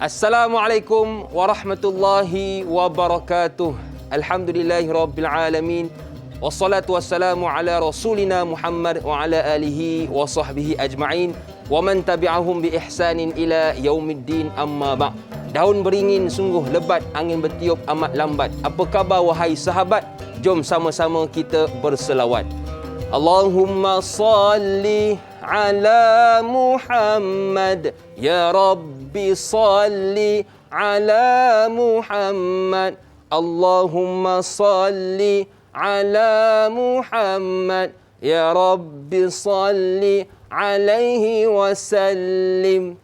Assalamualaikum warahmatullahi wabarakatuh. Alhamdulillahi rabbil alamin. Wassalatu wassalamu ala rasulina Muhammad wa ala alihi wa sahbihi ajma'in wa man tabi'ahum bi ihsanin ila yaumiddin, amma ba'. Daun beringin sungguh lebat, angin bertiup amat lambat. Apa khabar wahai sahabat? Jom sama-sama kita berselawat. Allahumma salli ala Muhammad, ya Rabbi salli ala Muhammad. Allahumma salli ala Muhammad, ya Rabbi salli alaihi wasallim.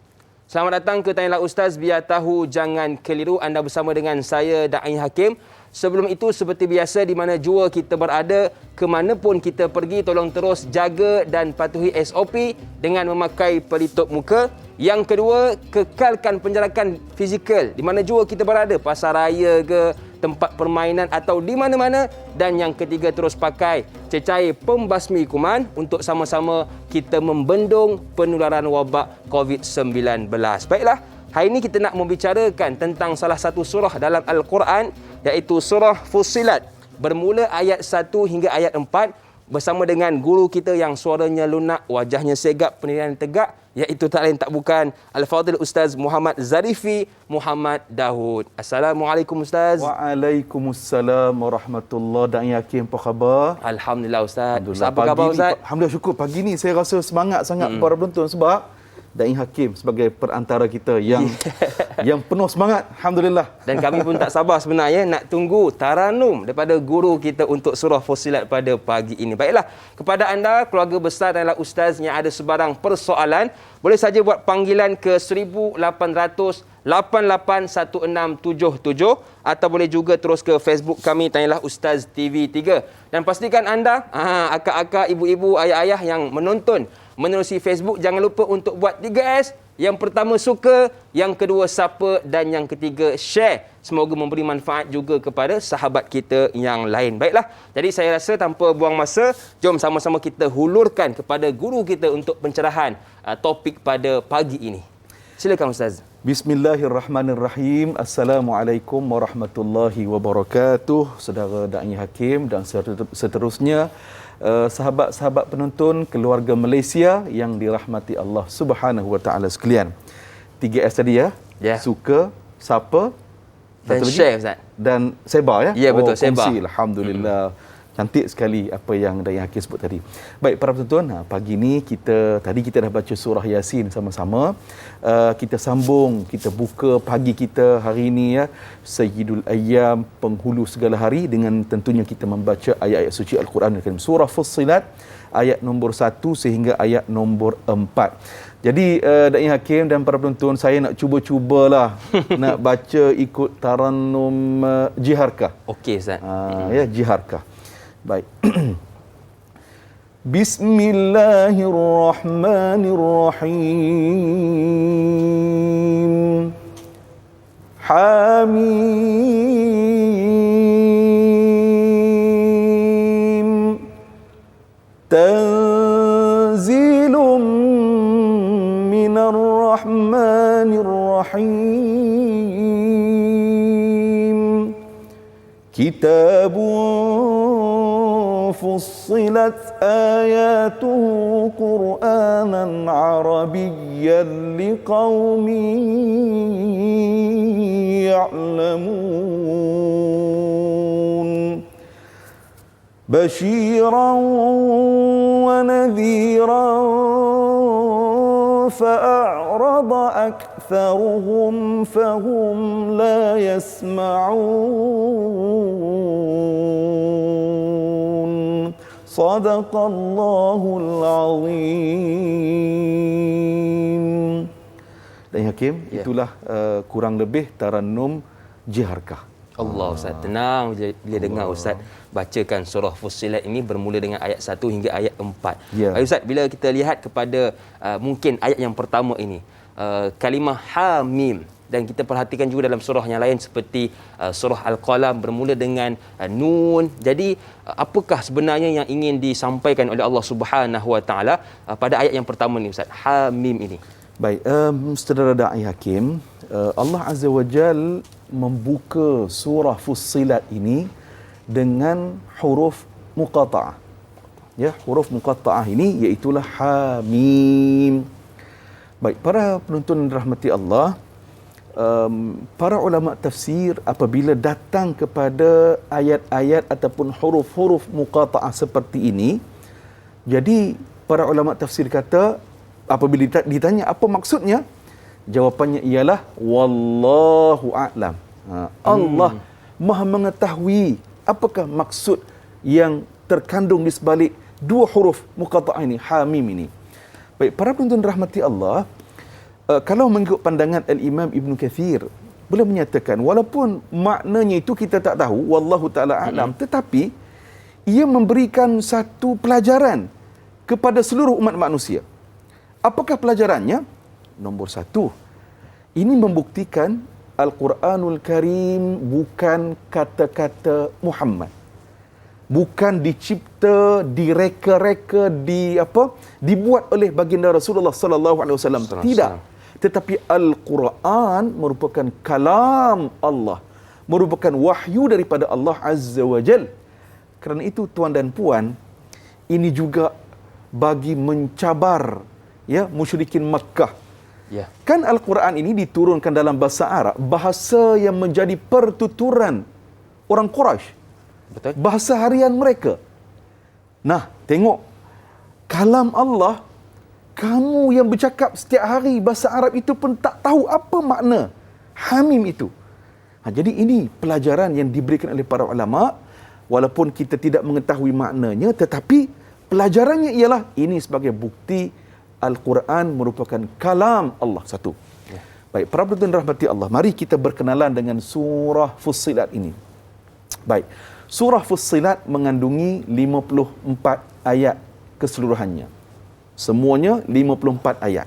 Selamat datang ke Tanyalah Ustaz, biar tahu jangan keliru. Anda bersama dengan saya, Da'i Hakim. Sebelum itu, seperti biasa, di mana jua kita berada, ke mana pun kita pergi, tolong terus jaga dan patuhi SOP dengan memakai pelitup muka. Yang kedua, kekalkan penjarakan fizikal di mana jua kita berada, pasar raya ke, tempat permainan atau di mana-mana. Dan yang ketiga, terus pakai cecair pembasmi kuman untuk sama-sama kita membendung penularan wabak COVID-19. Baiklah, hari ini kita nak membicarakan tentang salah satu surah dalam Al-Quran, iaitu surah Fussilat, bermula ayat 1 hingga ayat 4, bersama dengan guru kita yang suaranya lunak, wajahnya segap, pendirian tegak, iaitu tak lain tak bukan Al-Fadhil Ustaz Muhammad Zarifi Muhammad Daud. Assalamualaikum Ustaz. Waalaikumsalam warahmatullahi. Da'i Hakim, apa khabar? Alhamdulillah Ustaz. Alhamdulillah. Apa khabar Ustaz? Alhamdulillah, syukur. Pagi ni saya rasa semangat sangat para penonton sebab Da'i Hakim sebagai perantara kita yang penuh semangat. Alhamdulillah. Dan kami pun tak sabar sebenarnya nak tunggu taranum daripada guru kita untuk surah Fussilat pada pagi ini. Baiklah, kepada anda keluarga besar Tanyalah Ustaz yang ada sebarang persoalan, boleh saja buat panggilan ke 1800 881677 atau boleh juga terus ke Facebook kami Tanyalah Ustaz TV3. Dan pastikan anda, akak-akak, ibu-ibu, ayah-ayah yang menonton menerusi Facebook, jangan lupa untuk buat 3S. Yang pertama, suka, yang kedua, sapa, dan yang ketiga, share. Semoga memberi manfaat juga kepada sahabat kita yang lain. Baiklah, jadi saya rasa tanpa buang masa, jom sama-sama kita hulurkan kepada guru kita untuk pencerahan topik pada pagi ini. Silakan Ustaz. Bismillahirrahmanirrahim. Assalamualaikum warahmatullahi wabarakatuh. Saudara Da'i Hakim dan seterusnya, sahabat-sahabat penonton, keluarga Malaysia yang dirahmati Allah Subhanahu wa taala sekalian. 3S tadi ya. Suka, sapa, dan share Ustaz. Dan sebar ya. Ya, betul, sebar. Alhamdulillah. Cantik sekali apa yang Da'i Hakim sebut tadi. Baik para penonton, pagi ni kita dah baca surah Yasin sama-sama. Kita sambung, kita buka pagi kita hari ini ya, Sayyidul Ayyam, penghulu segala hari, dengan tentunya kita membaca ayat-ayat suci Al-Quran Al-Karim. Surah Fussilat ayat nombor 1 sehingga ayat nombor 4. Jadi Da'i Hakim dan para penonton, saya nak cubalah nak baca ikut taranum jiharkah. Okey Ustaz. Ya, jiharkah. Baik. Bismillahirrahmanirrahim. Hamim. Tanzilum minar rahmanir rahim. Kitabun فصلت آياته قرآنا عربيا لقوم يعلمون بشيرا ونذيرا فأعرض أكثرهم فهم لا يسمعون Sadaqallahul Azim. Da'i Hakim, itulah kurang lebih taranum jiharkah. Allah Ustaz, tenang bila dengar Ustaz bacakan surah Fussilat ini bermula dengan ayat 1 hingga ayat 4. Baik Ustaz, bila kita lihat kepada mungkin ayat yang pertama ini, kalimah Hamim, dan kita perhatikan juga dalam surah yang lain seperti surah Al-Qalam bermula dengan Nun. Jadi apakah sebenarnya yang ingin disampaikan oleh Allah Subhanahu Wa Taala pada ayat yang pertama ni Ustaz, Hamim ini? Baik, saudara Da'i Hakim, Allah Azza wa Jal membuka surah Fussilat ini dengan huruf muqata'ah. Ya, huruf muqata'ah ini iaitulah Hamim. Baik, para penonton rahmati Allah, para ulama tafsir apabila datang kepada ayat-ayat ataupun huruf-huruf muqata'ah seperti ini, jadi para ulama tafsir kata apabila ditanya apa maksudnya, jawapannya ialah wallahu a'lam. Allah Maha mengetahui apakah maksud yang terkandung di sebalik dua huruf muqata'ah ini, Hamim ini. Baik, para penonton rahmati Allah, kalau mengikut pandangan Al-Imam Ibn Kathir, beliau menyatakan walaupun maknanya itu kita tak tahu, wallahu ta'ala a'lam, tetapi ia memberikan satu pelajaran kepada seluruh umat manusia. Apakah pelajarannya? Nombor satu, ini membuktikan Al-Quranul Karim bukan kata-kata Muhammad. Bukan dicipta, direka-reka, dibuat oleh baginda Rasulullah sallallahu alaihi wasallam. Tidak. Tetapi Al-Quran merupakan kalam Allah, merupakan wahyu daripada Allah Azza wa Jal. Kerana itu tuan dan puan, ini juga bagi mencabar musyrikin Makkah. Ya. Kan Al-Quran ini diturunkan dalam bahasa Arab, bahasa yang menjadi pertuturan orang Quraisy. Betul. Bahasa harian mereka. Nah, tengok, kalam Allah, kamu yang bercakap setiap hari bahasa Arab itu pun tak tahu apa makna Hamim itu. Jadi ini pelajaran yang diberikan oleh para ulama, walaupun kita tidak mengetahui maknanya, tetapi pelajarannya ialah ini sebagai bukti Al-Quran merupakan kalam Allah. Satu. Ya. Baik, para penonton rahmati Allah, mari kita berkenalan dengan surah Fussilat ini. Baik, surah Fussilat mengandungi 54 ayat keseluruhannya. Semuanya 54 ayat.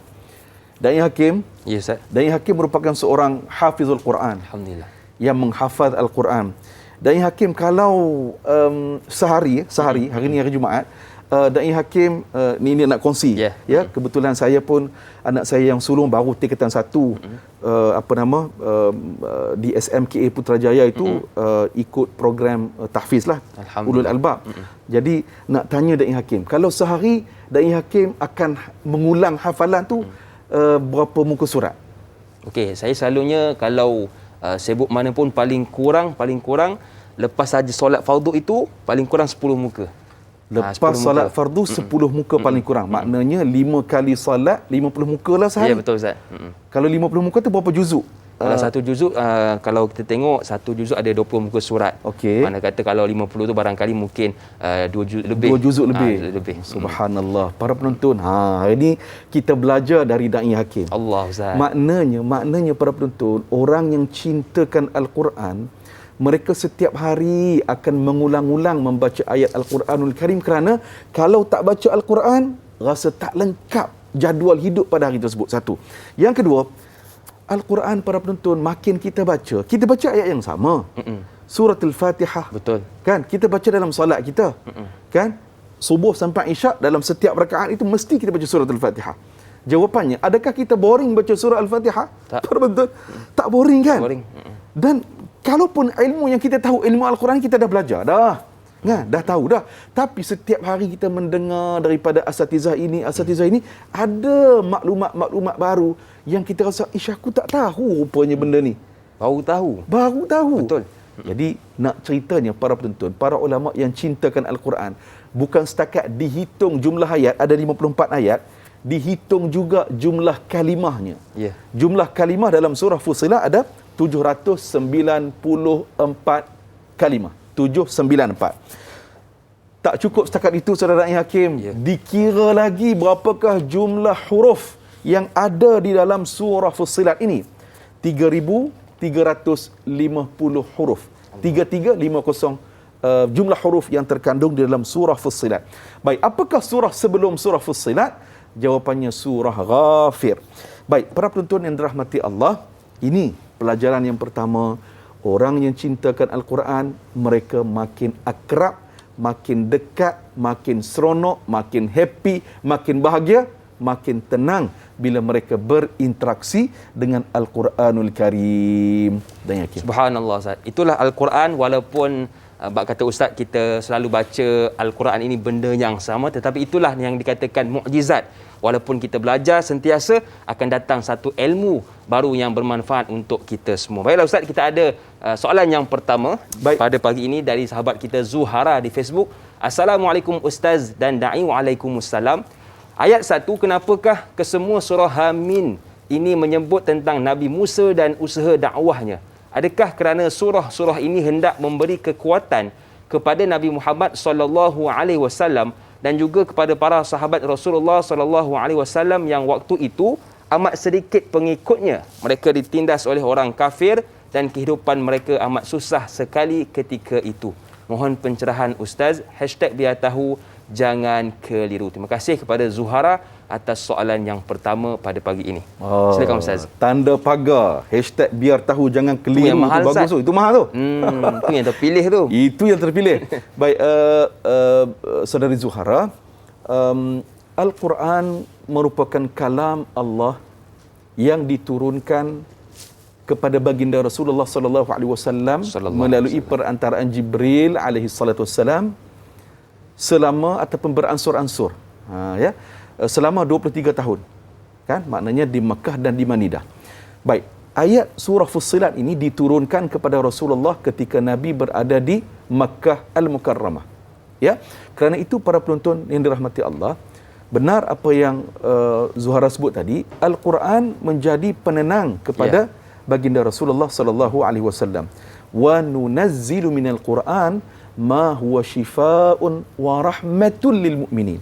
Da'i Hakim, Ya, Ustaz. Da'i Hakim merupakan seorang hafizul Quran. Alhamdulillah. Yang menghafaz Al-Quran. Da'i Hakim kalau sehari, hari ini hari Jumaat, Da'i Hakim ni nak kongsi. Ya, kebetulan saya pun anak saya yang sulung baru tingkatan 1 di SMKA Putrajaya itu ikut program tahfiz lah, Ulul Albab. Jadi nak tanya Da'i Hakim, kalau sehari Da'i Hakim akan mengulang hafalan tu berapa muka surat? Okey, saya selalunya kalau sibuk mana pun paling kurang lepas saja solat fardu itu paling kurang 10 muka. Lepas solat fardu 10 muka paling kurang. Maknanya 5 kali solat 50 muka lah sehari. Ya, betul Ustaz. Kalau 50 muka tu berapa juzuk? Kalau satu juzuk, kalau kita tengok satu juzuk ada 20 muka surat. Okey. Mana kata kalau 50 tu barangkali mungkin 2 juzuk lebih. 2 juzuk lebih. Lebih. Subhanallah. Para penonton, hari ini kita belajar dari Da'i Hakim. Allah Ustaz. Maknanya para penonton, orang yang cintakan Al-Quran, mereka setiap hari akan mengulang-ulang membaca ayat Al-Quranul Karim, kerana kalau tak baca Al-Quran, rasa tak lengkap jadual hidup pada hari tersebut. Satu. Yang kedua, Al-Quran para penonton, makin kita baca ayat yang sama. Surah Al-Fatihah. Betul. Kan? Kita baca dalam solat kita. Kan? Subuh sampai Isyak, dalam setiap rakaat itu mesti kita baca surah Al-Fatihah. Jawapannya, adakah kita boring baca surah Al-Fatihah? Tak. Para penonton, tak boring kan? Boring. Dan kalaupun ilmu yang kita tahu, ilmu Al-Quran kita dah belajar dah. Dah tahu dah. Tapi setiap hari kita mendengar daripada asatizah ini, ada maklumat-maklumat baru yang kita rasa, aku tak tahu rupanya benda ni. Baru tahu. Betul. Jadi nak ceritanya para penonton, para ulama yang cintakan Al-Quran, bukan setakat dihitung jumlah ayat, ada 54 ayat, dihitung juga jumlah kalimahnya. Ya. Jumlah kalimah dalam surah Fussilat ada 794 kalimah. 794. Tak cukup setakat itu saudara Hakim. Ya. Dikira lagi berapakah jumlah huruf yang ada di dalam surah Fussilat ini. 3,350 huruf. 3350 jumlah huruf yang terkandung di dalam surah Fussilat. Baik, apakah surah sebelum surah Fussilat? Jawapannya surah Ghafir. Baik, para penonton yang dirahmati Allah, ini pelajaran yang pertama. Orang yang cintakan Al-Quran, mereka makin akrab, makin dekat, makin seronok, makin happy, makin bahagia, makin tenang bila mereka berinteraksi dengan Al-Quranul Karim. Dan yakin. Subhanallah Ustaz. Itulah Al-Quran, walaupun bab kata Ustaz kita selalu baca Al-Quran ini benda yang sama, tetapi itulah yang dikatakan mukjizat. Walaupun kita belajar sentiasa, akan datang satu ilmu baru yang bermanfaat untuk kita semua. Baiklah Ustaz, kita ada soalan yang pertama. Baik. Pada pagi ini dari sahabat kita Zuhara di Facebook. Assalamualaikum Ustaz dan da'i. Waalaikumsalam. Ayat 1, kenapakah kesemua surah Hamim ini menyebut tentang Nabi Musa dan usaha dakwahnya? Adakah kerana surah-surah ini hendak memberi kekuatan kepada Nabi Muhammad sallallahu alaihi wasallam dan juga kepada para sahabat Rasulullah sallallahu alaihi wasallam yang waktu itu amat sedikit pengikutnya? Mereka ditindas oleh orang kafir dan kehidupan mereka amat susah sekali ketika itu. Mohon pencerahan Ustaz. #biar tahu, jangan keliru. Terima kasih kepada Zuhara atas soalan yang pertama pada pagi ini. Silakan Ustaz. Tanda pagar #biar tahu, jangan keliru. Itu yang mahal, tu bagus tu. Itu mahal tu. Itu yang terpilih tu. Itu yang terpilih. Baik, saudari Zuhara, Al-Quran merupakan kalam Allah yang diturunkan kepada baginda Rasulullah sallallahu alaihi wasallam melalui perantaraan Jibril alaihi salatu wassalam selama ataupun beransur-ansur selama 23 tahun, kan, maknanya di Mekah dan di Madinah. Baik, ayat surah Fussilat ini diturunkan kepada Rasulullah ketika Nabi berada di Makkah Al-Mukarramah. Ya, kerana itu para penonton yang dirahmati Allah, benar apa yang Zuhara sebut tadi, Al-Quran menjadi penenang kepada baginda Rasulullah sallallahu alaihi wasallam. Wa nunazzilu minal Quran ma huwa shifaa'un wa rahmatul lil mu'minin.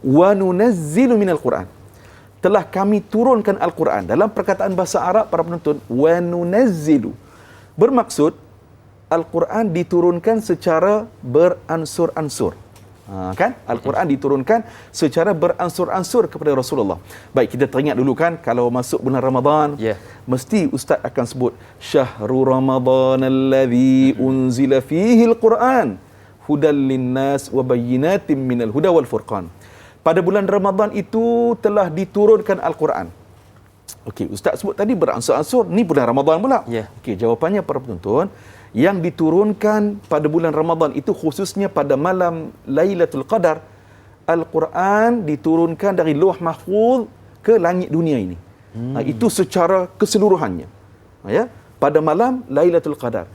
Wa nunazzilu minal Quran. Telah kami turunkan Al-Quran. Dalam perkataan bahasa Arab para penonton, wa nunazzilu bermaksud Al-Quran diturunkan secara beransur-ansur. Kan? Al-Quran diturunkan secara beransur-ansur kepada Rasulullah. Baik, kita teringat dulu kan, kalau masuk bulan Ramadan, mesti Ustaz akan sebut Syahrul Ramadan alladhi unzila fihi al-Quran hudal linnas wa bayyinatin minal huda wal furqan. Pada bulan Ramadan itu telah diturunkan Al-Quran. Okey, Ustaz sebut tadi beransur-ansur, ni bulan Ramadan pula. Okey, jawapannya para penonton, yang diturunkan pada bulan Ramadan itu khususnya pada malam Lailatul Qadar, Al-Quran diturunkan dari Lauh Mahfuz ke langit dunia ini. Itu secara keseluruhannya. Ya, pada malam Lailatul Qadar.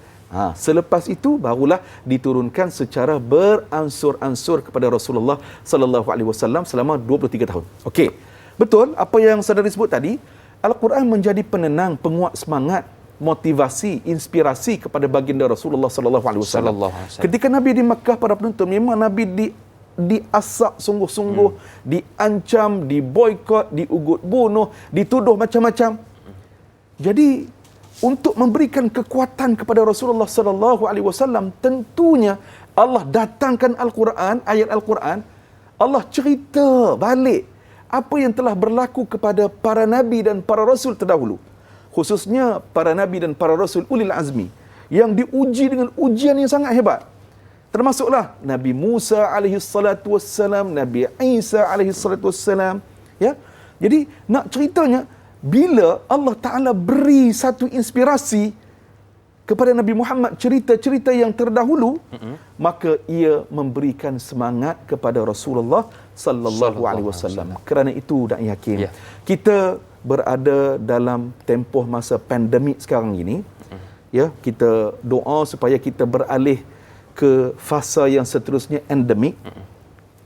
Selepas itu barulah diturunkan secara beransur-ansur kepada Rasulullah sallallahu alaihi wasallam selama 23 tahun. Okey. Betul apa yang saudara sebut tadi, Al-Quran menjadi penenang, penguat semangat, motivasi, inspirasi kepada baginda Rasulullah sallallahu alaihi wasallam. Ketika Nabi di Makkah para penonton, memang Nabi diasak sungguh-sungguh, diancam, diboikot, diugut bunuh, dituduh macam-macam. Jadi untuk memberikan kekuatan kepada Rasulullah sallallahu alaihi wasallam, tentunya Allah datangkan Al-Quran, ayat Al-Quran. Allah cerita balik apa yang telah berlaku kepada para nabi dan para rasul terdahulu, khususnya para nabi dan para rasul ulil azmi yang diuji dengan ujian yang sangat hebat. Termasuklah Nabi Musa alaihi salatu wassalam, Nabi Isa alaihi salatu wassalam, ya. Jadi nak ceritanya, bila Allah Taala beri satu inspirasi kepada Nabi Muhammad, cerita-cerita yang terdahulu, maka ia memberikan semangat kepada Rasulullah sallallahu alaihi wasallam. Kerana itu dah yakin, kita berada dalam tempoh masa pandemik sekarang ini, ya, kita doa supaya kita beralih ke fasa yang seterusnya endemik.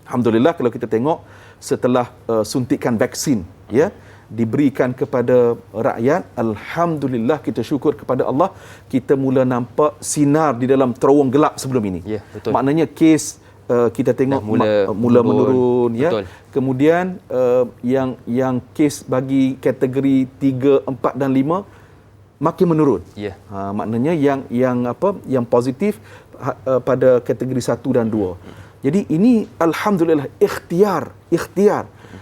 Alhamdulillah, kalau kita tengok setelah suntikan vaksin, ya, diberikan kepada rakyat, alhamdulillah, kita syukur kepada Allah, kita mula nampak sinar di dalam terowong gelap sebelum ini. Betul. Maknanya kes kita tengok mula menurun, ya. Kemudian yang kes bagi kategori 3, 4 dan 5 makin menurun. Maknanya yang positif pada kategori 1 dan 2. Jadi ini alhamdulillah ikhtiar.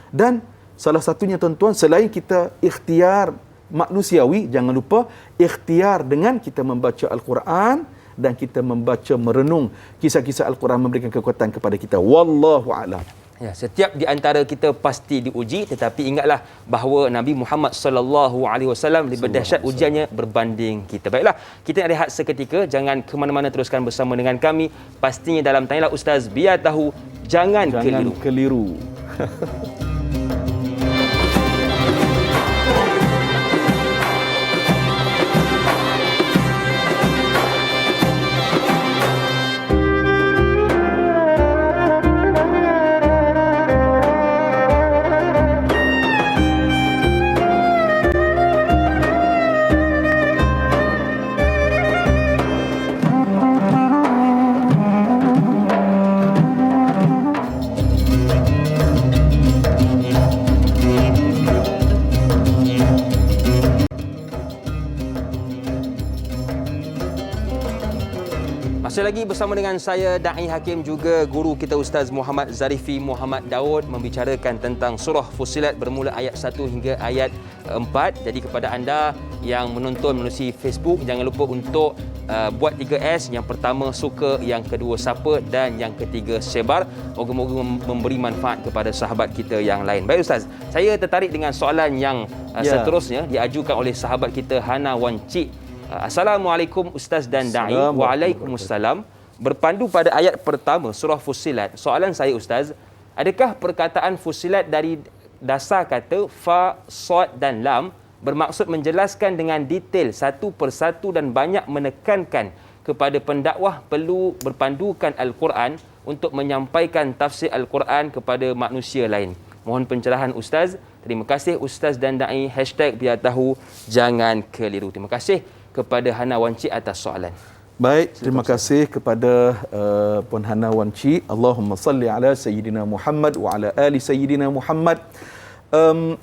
Dan salah satunya tuan-tuan, selain kita ikhtiar manusiawi, jangan lupa ikhtiar dengan kita membaca Al-Quran dan kita membaca, merenung kisah-kisah Al-Quran, memberikan kekuatan kepada kita. Wallahu a'lam. Ya, setiap di antara kita pasti diuji, tetapi ingatlah bahawa Nabi Muhammad sallallahu alaihi wasallam lebih dahsyat ujiannya berbanding kita. Baiklah, kita nak rehat seketika, jangan ke mana-mana, teruskan bersama dengan kami pastinya dalam Tanyalah Ustaz, biar tahu jangan keliru. Masih lagi bersama dengan saya, Da'i Hakim, juga guru kita Ustaz Muhammad Zarifi Muhammad Daud, membicarakan tentang surah Fussilat bermula ayat 1 hingga ayat 4. Jadi kepada anda yang menonton melalui Facebook, jangan lupa untuk buat 3S. Yang pertama suka, yang kedua sapa, dan yang ketiga sebar. Moga-moga memberi manfaat kepada sahabat kita yang lain. Baik Ustaz, saya tertarik dengan soalan yang seterusnya diajukan oleh sahabat kita Hana Wan Cik. Assalamualaikum Ustaz dan Da'i. Waalaikumsalam. Berpandu pada ayat pertama surah Fussilat, soalan saya Ustaz, adakah perkataan Fussilat dari dasar kata fa, sad dan lam bermaksud menjelaskan dengan detail satu persatu dan banyak menekankan kepada pendakwah perlu berpandukan Al-Quran untuk menyampaikan tafsir Al-Quran kepada manusia lain? Mohon pencerahan Ustaz. Terima kasih Ustaz dan Da'i. #biar tahu jangan keliru. Terima kasih kepada Hana Wan Cik atas soalan. Baik, terima kasih kepada Puan Hana Wan Cik. Allahumma salli ala Sayyidina Muhammad wa ala ali Sayyidina Muhammad.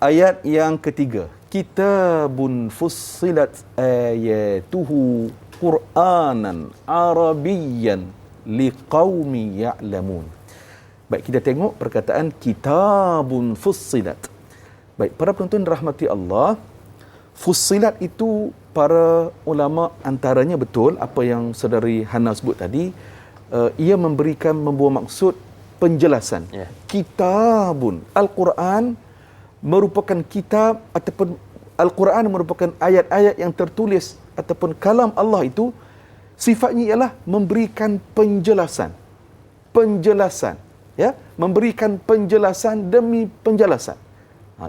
Ayat yang ketiga. Kitabun fussilat ayatuhu Qur'anan Arabiyyan liqaumi ya'lamun. Baik, kita tengok perkataan kitabun fussilat. Baik, para penonton rahmati Allah, Fussilat itu para ulama antaranya betul apa yang saudari Hana sebut tadi, ia membawa maksud penjelasan. Kitabun, Al-Quran merupakan kitab ataupun Al-Quran merupakan ayat-ayat yang tertulis ataupun kalam Allah itu sifatnya ialah memberikan penjelasan. Ya, memberikan penjelasan demi penjelasan.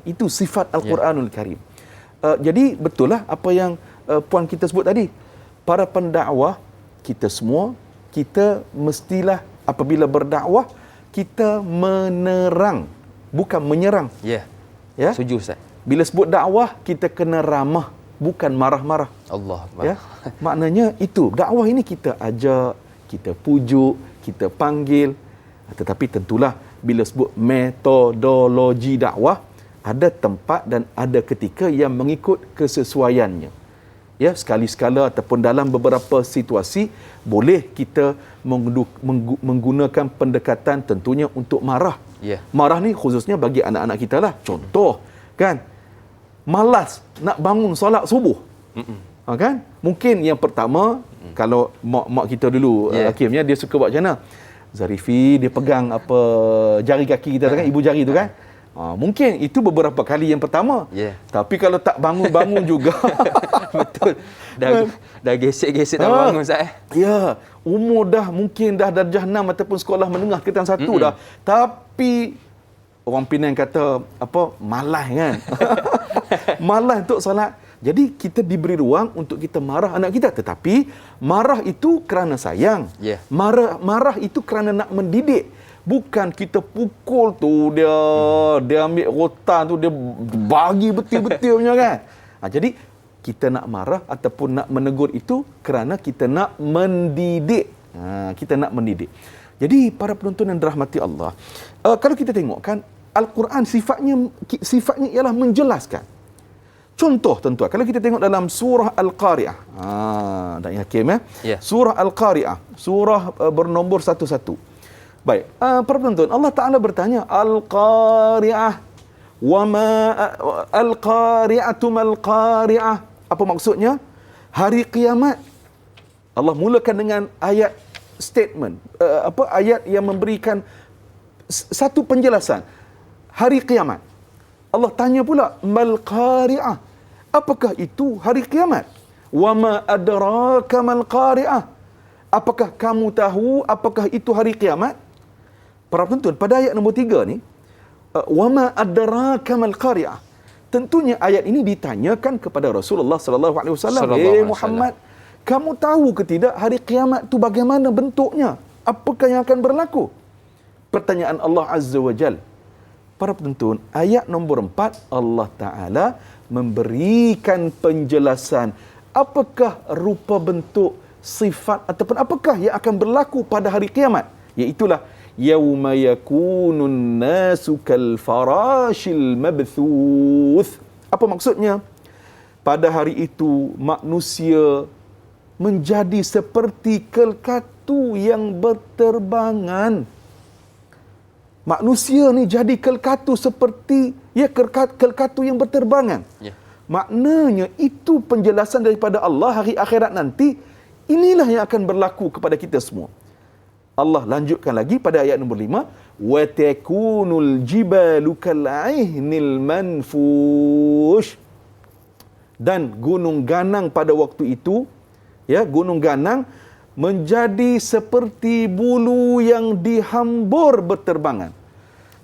Itu sifat Al-Quranul Karim. Jadi betul lah apa yang puan kita sebut tadi. Para pendakwah kita semua, kita mestilah apabila berdakwah kita menerang, bukan menyerang. Ya. Setuju Ustaz. Bila sebut dakwah kita kena ramah, bukan marah-marah. Allah. Ya. Maknanya itu dakwah ini kita ajak, kita pujuk, kita panggil. Tetapi tentulah bila sebut metodologi dakwah, ada tempat dan ada ketika yang mengikut kesesuaiannya. Ya, sekali-sekala ataupun dalam beberapa situasi boleh kita menggunakan pendekatan tentunya untuk marah. Marah ni khususnya bagi anak-anak kita lah. Contoh, kan? Malas nak bangun solat subuh. Kan? Mungkin yang pertama, kalau mak kita dulu, Hakimnya, dia suka buat macam mana? Zarifi, dia pegang apa jari kaki kita kan, ibu jari tu kan? Mungkin itu beberapa kali yang pertama. Tapi kalau tak bangun-bangun juga. Betul. Dah gesek-gesek tak bangun Ustaz. Ya, umur dah mungkin dah darjah 6 ataupun sekolah menengah tingkatan 1 dah. Tapi orang Penang kata apa? Malas kan. Malas untuk solat. Jadi kita diberi ruang untuk kita marah anak kita, tetapi marah itu kerana sayang. Marah itu kerana nak mendidik. Bukan kita pukul tu dia ambil rotan tu dia bagi betul-betul punya kan. Jadi kita nak marah ataupun nak menegur itu kerana kita nak mendidik. Kita nak mendidik. Jadi para penonton yang dirahmati Allah, kalau kita tengok kan Al-Quran sifatnya ialah menjelaskan. Contoh tuan-tuan, kalau kita tengok dalam surah Al-Qari'ah. Dan Hakim Surah Al-Qari'ah, surah bernombor 11. Baik, para penonton, Allah Ta'ala bertanya, Al-Qari'ah, Al-Qari'atu Mal-Qari'ah. Apa maksudnya? Hari kiamat. Allah mulakan dengan ayat statement, ayat yang memberikan satu penjelasan. Hari kiamat. Allah tanya pula, mal qari'ah. Apakah itu hari kiamat? Wa ma adraka mal qari'ah. Apakah kamu tahu apakah itu hari kiamat? Para penonton, pada ayat nombor 3 ni, wa ma adraka mal qari'ah. Tentunya ayat ini ditanyakan kepada Rasulullah sallallahu alaihi wasallam, Muhammad, kamu tahu ke tidak hari kiamat itu bagaimana bentuknya? Apakah yang akan berlaku? Pertanyaan Allah Azza wa Jal. Para penonton, ayat nombor 4, Allah Ta'ala memberikan penjelasan apakah rupa bentuk, sifat ataupun apakah yang akan berlaku pada hari kiamat. Iaitulah yauma yakunun nasu kal farashil mabthuth. Apa maksudnya? Pada hari itu manusia menjadi seperti kelkatu yang berterbangan. Manusia ni jadi kelkatu seperti kelkatu yang berterbangan. Ya. Maknanya itu penjelasan daripada Allah hari akhirat nanti. Inilah yang akan berlaku kepada kita semua. Allah lanjutkan lagi pada ayat nombor 5, wa takunul jibalu kal'ihnil manfush. Dan gunung ganang pada waktu itu, gunung ganang menjadi seperti bulu yang dihambur berterbangan.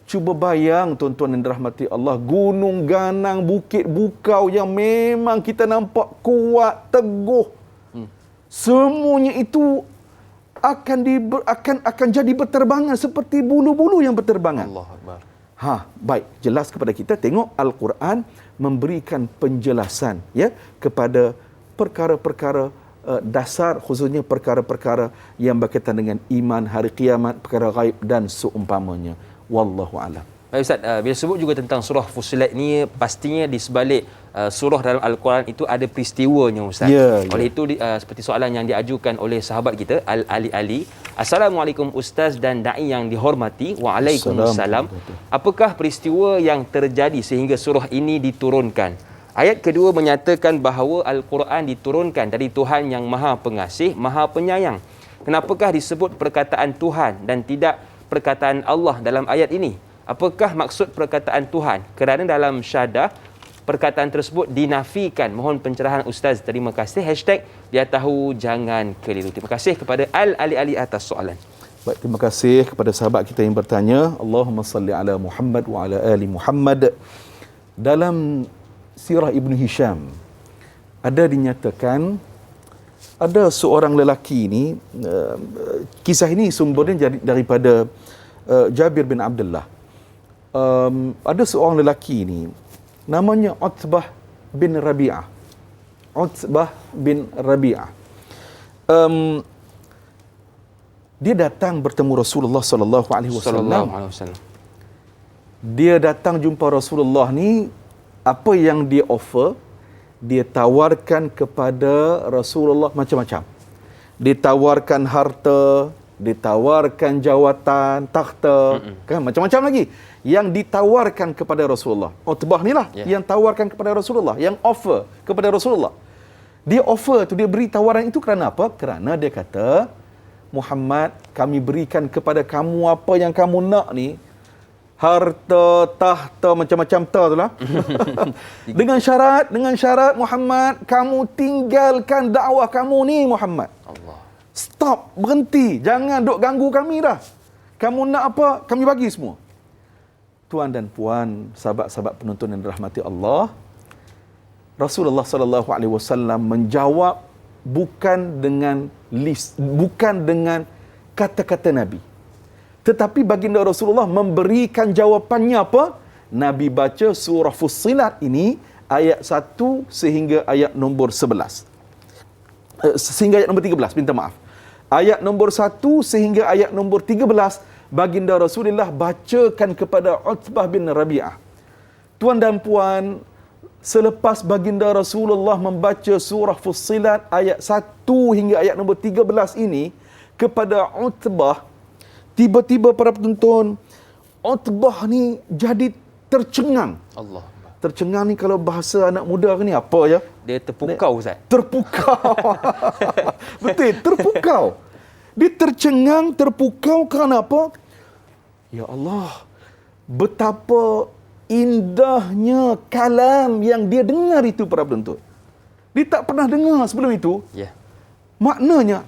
Cuba bayang tuan-tuan yang dirahmati Allah, gunung ganang, bukit bukau yang memang kita nampak kuat, teguh. Semuanya itu akan jadi berterbangan seperti bulu-bulu yang berterbangan. Allahu Akbar. Baik, jelas kepada kita. Tengok Al-Quran memberikan penjelasan kepada perkara-perkara dasar, khususnya perkara-perkara yang berkaitan dengan iman, hari kiamat, perkara gaib dan seumpamanya. Wallahu a'lam. Baik Ustaz, bila sebut juga tentang surah Fussilat ni, pastinya di sebalik surah dalam Al-Quran itu ada peristiwanya Ustaz. Oleh itu seperti soalan yang diajukan oleh sahabat kita Ali. Assalamualaikum Ustaz dan da'i yang dihormati. Waalaikumsalam. Apakah peristiwa yang terjadi sehingga surah ini diturunkan? Ayat kedua menyatakan bahawa Al-Quran diturunkan dari Tuhan yang Maha Pengasih, Maha Penyayang. Kenapakah disebut perkataan Tuhan dan tidak perkataan Allah dalam ayat ini? Apakah maksud perkataan Tuhan? Kerana dalam syahadah, perkataan tersebut dinafikan. Mohon pencerahan Ustaz. Terima kasih. #biar tahu jangan keliru. Terima kasih kepada Ali atas soalan. Baik, terima kasih kepada sahabat kita yang bertanya. Allahumma salli ala Muhammad wa ala ali Muhammad. Dalam Sirah Ibn Hisham ada dinyatakan ada seorang lelaki ini, kisah ini sumbernya daripada Jabir bin Abdullah. Ada seorang lelaki ini namanya Utbah bin Rabi'ah. Dia datang bertemu Rasulullah sallallahu alaihi wasallam. Dia datang jumpa Rasulullah ni, apa yang dia offer, dia tawarkan kepada Rasulullah macam-macam. Ditawarkan harta, ditawarkan jawatan, takhta, kan macam-macam lagi yang ditawarkan kepada Rasulullah. Utbah ni lah yang tawarkan kepada Rasulullah, yang offer kepada Rasulullah. Dia offer tu, dia beri tawaran itu kerana apa? Kerana dia kata, Muhammad, kami berikan kepada kamu apa yang kamu nak ni, harta, tahta, macam-macam tu lah. Dengan syarat Muhammad, kamu tinggalkan dakwah kamu ni Muhammad. Allah. Stop, berhenti, jangan duk ganggu kami dah. Kamu nak apa, kami bagi semua. Tuan dan puan, sahabat-sahabat penonton yang dirahmati Allah, Rasulullah sallallahu alaihi wasallam menjawab bukan dengan kata-kata Nabi. Tetapi baginda Rasulullah memberikan jawapannya apa? Nabi baca surah Fussilat ini ayat 1 sehingga ayat nombor 11. Sehingga ayat nombor 13, minta maaf. Ayat nombor 1 sehingga ayat nombor 13 baginda Rasulullah bacakan kepada Utbah bin Rabi'ah. Tuan dan puan, selepas baginda Rasulullah membaca surah Fussilat ayat 1 hingga ayat nombor 13 ini kepada Utbah, tiba-tiba para penonton, Utbah ni jadi tercengang. Allah. Tercengang ni kalau bahasa anak muda ni apa ya? Dia terpukau Ustaz. Terpukau. Betul, terpukau. Dia tercengang, terpukau kerana apa? Ya Allah, betapa indahnya kalam yang dia dengar itu para penonton. Dia tak pernah dengar sebelum itu. Ya. Maknanya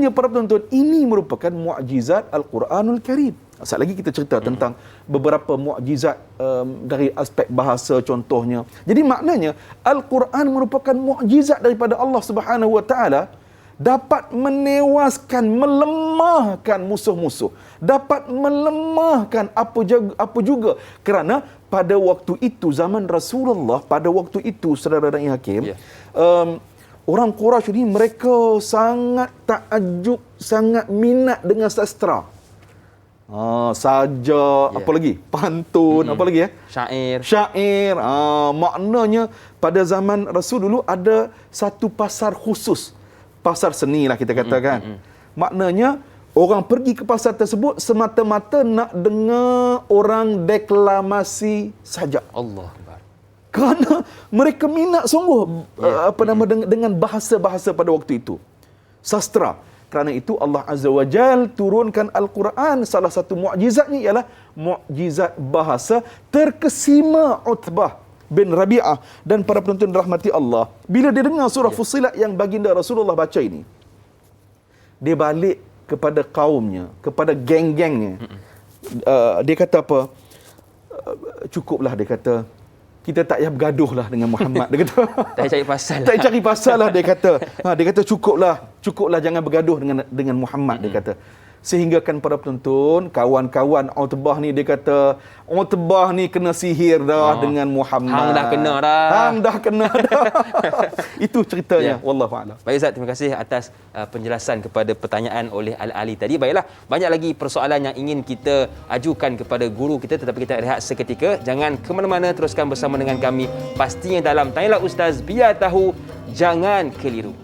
para penonton, ini merupakan mukjizat Al-Quranul Karim. Sekali lagi kita cerita tentang beberapa mukjizat dari aspek bahasa contohnya. Jadi maknanya Al-Quran merupakan mukjizat daripada Allah Subhanahu Wa Taala, dapat menewaskan, melemahkan musuh-musuh, dapat melemahkan apa juga, kerana pada waktu itu zaman Rasulullah, pada waktu itu saudara dan hakim, orang Quraisy ini mereka sangat takjub, sangat minat dengan sastra. Apa lagi? Pantun, apa lagi ya? Syair. Maknanya pada zaman Rasul dulu ada satu pasar khusus. Pasar seni lah kita katakan. Maknanya orang pergi ke pasar tersebut semata-mata nak dengar orang deklamasi saja. Allah. Kerana mereka minat sungguh dengan bahasa-bahasa pada waktu itu. Sastra. Kerana itu Allah Azza wa Jal turunkan Al-Quran. Salah satu mukjizatnya ialah mukjizat bahasa. Terkesima Utbah bin Rabi'ah dan para penonton rahmati Allah, bila dia dengar surah Fussilat yang baginda Rasulullah baca ini, dia balik kepada kaumnya, kepada geng-gengnya. Dia kata apa? Cukuplah, dia kata, kita tak payah bergaduh lah dengan Muhammad. Dia kata, tak cari pasal. Tak cari pasal lah, dia kata. Dia kata cukuplah jangan bergaduh dengan Muhammad, dia kata. Sehingga kan para penonton, kawan-kawan Utbah ni, dia kata, Utbah ni kena sihir dah dengan Muhammad. Hang dah kena dah. Itu ceritanya. Wallahu a'lam. Baik Ustaz, terima kasih atas penjelasan kepada pertanyaan oleh Al-Ali tadi. Baiklah, banyak lagi persoalan yang ingin kita ajukan kepada guru kita, tetapi kita rehat seketika. Jangan ke mana-mana, teruskan bersama dengan kami. Pastinya dalam Tanyalah Ustaz, biar tahu, jangan keliru.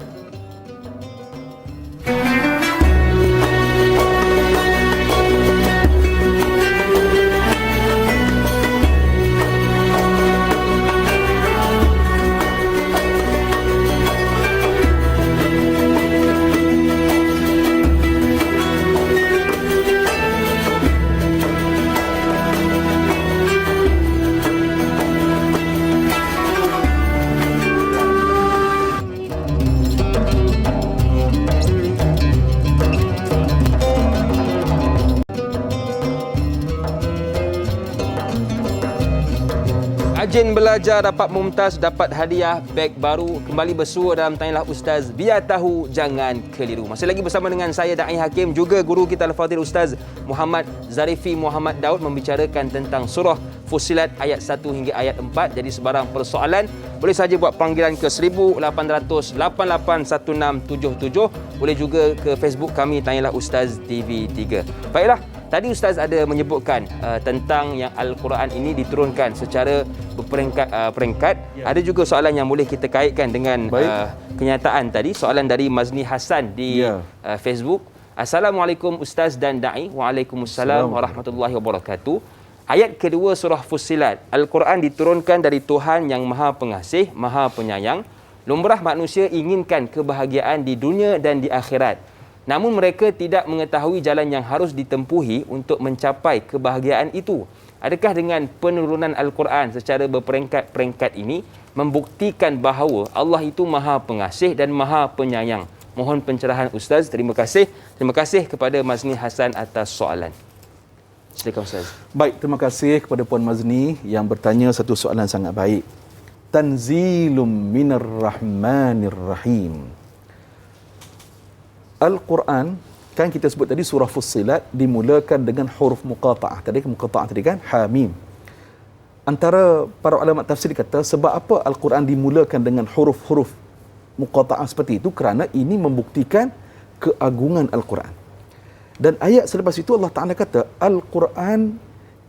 Rajin belajar dapat mumtaz, dapat hadiah beg baru. Kembali bersua dalam Tanyalah Ustaz, biar tahu, jangan keliru. Masih lagi bersama dengan saya Da'i Hakim, juga guru kita Al-Fadhil Ustaz Muhammad Zarifi Muhammad Daud, membicarakan tentang surah Fussilat ayat 1 hingga ayat 4. Jadi sebarang persoalan boleh saja buat panggilan ke 1800 881677. Boleh juga ke Facebook kami Tanyalah Ustaz TV3. Baiklah, tadi Ustaz ada menyebutkan tentang yang Al-Quran ini diturunkan secara berperingkat. Ada juga soalan yang boleh kita kaitkan dengan kenyataan tadi. Soalan dari Mazni Hasan di Facebook. Assalamualaikum Ustaz dan Da'i. Waalaikumsalam warahmatullahi wabarakatuh. Ayat kedua surah Fussilat. Al-Quran diturunkan dari Tuhan yang Maha Pengasih, Maha Penyayang. Lumrah manusia inginkan kebahagiaan di dunia dan di akhirat. Namun mereka tidak mengetahui jalan yang harus ditempuhi untuk mencapai kebahagiaan itu. Adakah dengan penurunan Al-Quran secara berperingkat-peringkat ini membuktikan bahawa Allah itu Maha Pengasih dan Maha Penyayang? Mohon pencerahan Ustaz. Terima kasih. Terima kasih kepada Mazni Hasan atas soalan. Silakan Ustaz. Baik, terima kasih kepada Puan Mazni yang bertanya satu soalan sangat baik. Tanzilum minar rahmanir rahim. Al-Quran, kan kita sebut tadi surah Fussilat dimulakan dengan huruf muqata'ah. Muqata'ah tadi kan, Hamim. Antara para ulama tafsir kata sebab apa Al-Quran dimulakan dengan huruf-huruf muqata'ah seperti itu, kerana ini membuktikan keagungan Al-Quran. Dan ayat selepas itu Allah Ta'ala kata Al-Quran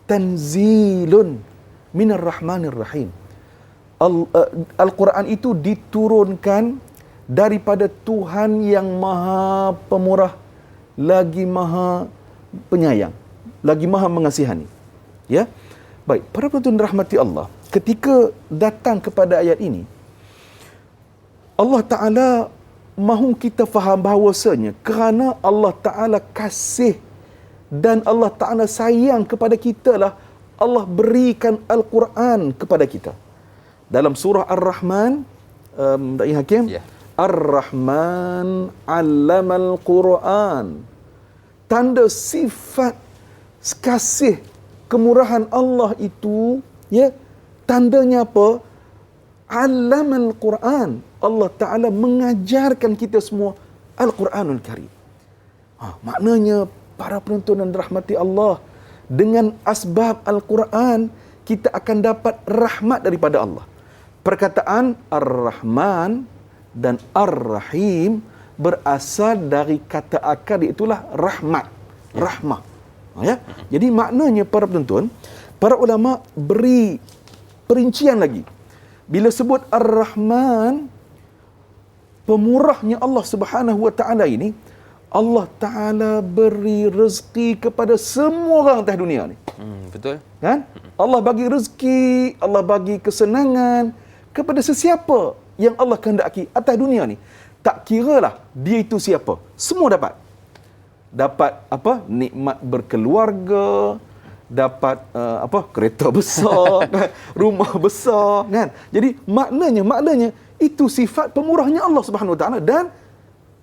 tanzilun minar rahmanir rahim. Al-Quran itu diturunkan daripada Tuhan yang Maha Pemurah, lagi Maha Penyayang, lagi Maha Mengasihani. Ya, baik, para penonton rahmati Allah, ketika datang kepada ayat ini, Allah Ta'ala mahu kita faham bahawasanya kerana Allah Ta'ala kasih dan Allah Ta'ala sayang kepada kita lah Allah berikan Al-Quran kepada kita. Dalam surah Ar-Rahman, Da'i Hakim, Ya. Ar-Rahman 'allamal Quran. Tanda sifat kasih kemurahan Allah itu, ya, tandanya apa? 'Allamal Quran. Allah Ta'ala mengajarkan kita semua Al-Quranul Karim. Maknanya para penonton dan rahmati Allah, dengan asbab Al-Quran kita akan dapat rahmat daripada Allah. Perkataan Ar-Rahman dan Ar-Rahim berasal dari kata akar, itulah rahmat, rahmah. Ya. Jadi maknanya para penonton, para ulama beri perincian lagi. Bila sebut Ar-Rahman, pemurahnya Allah Subhanahu wa taala ini, Allah Ta'ala beri rezeki kepada semua orang atas dunia ni. Betul. Kan? Allah bagi rezeki, Allah bagi kesenangan kepada sesiapa yang Allah kehendaki atas dunia ni. Tak kiralah dia itu siapa, semua dapat. Dapat apa? Nikmat berkeluarga, dapat kereta besar, kan? Rumah besar, kan? Jadi maknanya itu sifat pemurahnya Allah Subhanahu wa taala, dan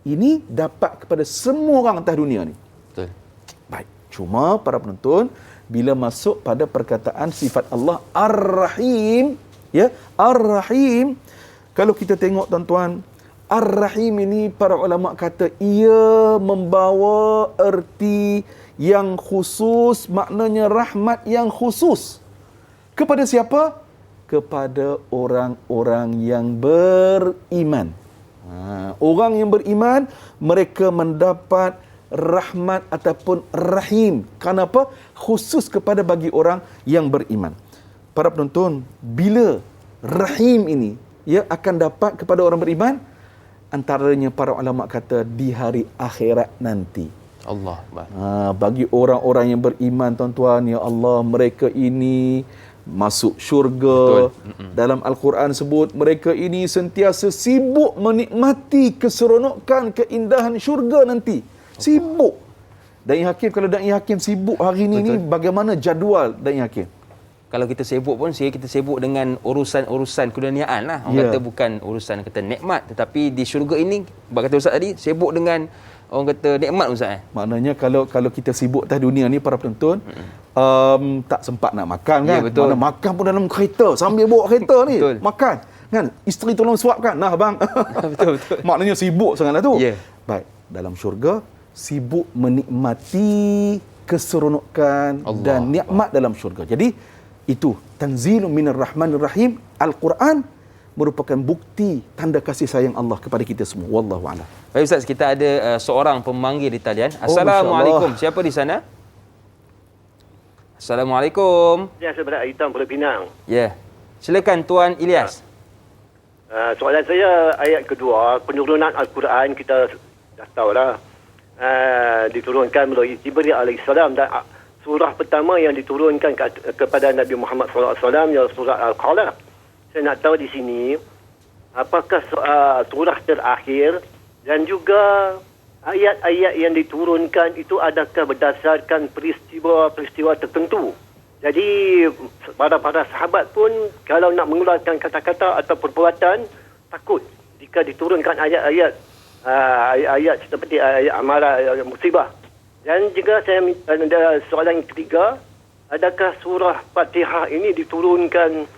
ini dapat kepada semua orang atas dunia ni. Betul. Baik. Cuma para penonton, bila masuk pada perkataan sifat Allah Ar-Rahim, ya, Ar-Rahim, kalau kita tengok tuan-tuan, Ar-Rahim ini para ulama kata ia membawa erti yang khusus, maknanya rahmat yang khusus. Kepada siapa? Kepada orang-orang yang beriman. Orang yang beriman, mereka mendapat rahmat ataupun rahim. Kenapa? Khusus kepada bagi orang yang beriman. Para penonton, bila rahim ini akan dapat kepada orang beriman, antaranya para ulama kata di hari akhirat nanti. Allah. Bagi orang-orang yang beriman, tuan-tuan, ya Allah, mereka ini masuk syurga. Dalam Al-Quran sebut mereka ini sentiasa sibuk menikmati keseronokan, keindahan syurga nanti. Sibuk. Da'i Hakim, kalau Da'i Hakim sibuk hari ini, bagaimana jadual Da'i Hakim? Kalau kita sibuk pun, kita sibuk dengan urusan-urusan keduniaan lah. Orang kata bukan urusan kata nikmat, tetapi di syurga ini, kata Ustaz tadi, sibuk dengan orang kata nikmat, Ustaz. Maknanya kalau kita sibuk atas dunia ni para penonton, tak sempat nak makan, kan? Ya, betul. Mana makan pun dalam kereta, sambil bawa kereta ni, Betul. makan. Kan? Isteri tolong suapkan. Nah, bang. Betul. Maknanya sibuk sangatlah tu. Ya. Baik, dalam syurga sibuk menikmati keseronokan dan nikmat dalam syurga. Jadi itu tanzilun minar rahmanir rahim. Al-Quran merupakan bukti tanda kasih sayang Allah kepada kita semua. Wallahu a'lam. Baik Ustaz, kita ada seorang pemanggil di talian. Assalamualaikum. Siapa di sana? Assalamualaikum. Ya, saya berada Hitam, Pulau Pinang. Ya. Silakan Tuan Ilyas. Soalan saya, ayat kedua, penurunan Al-Quran kita dah tahulah. Diturunkan melalui Jibril alaihissalam, dan surah pertama yang diturunkan kepada Nabi Muhammad SAW ialah surah Al-Qalam. Saya nak tahu di sini, apakah surah terakhir dan juga ayat-ayat yang diturunkan itu adakah berdasarkan peristiwa-peristiwa tertentu. Jadi para sahabat pun kalau nak mengeluarkan kata-kata atau perbuatan, takut jika diturunkan ayat-ayat seperti ayat amarah, musibah. Dan juga saya ada soalan ketiga, adakah surah Fatihah ini diturunkan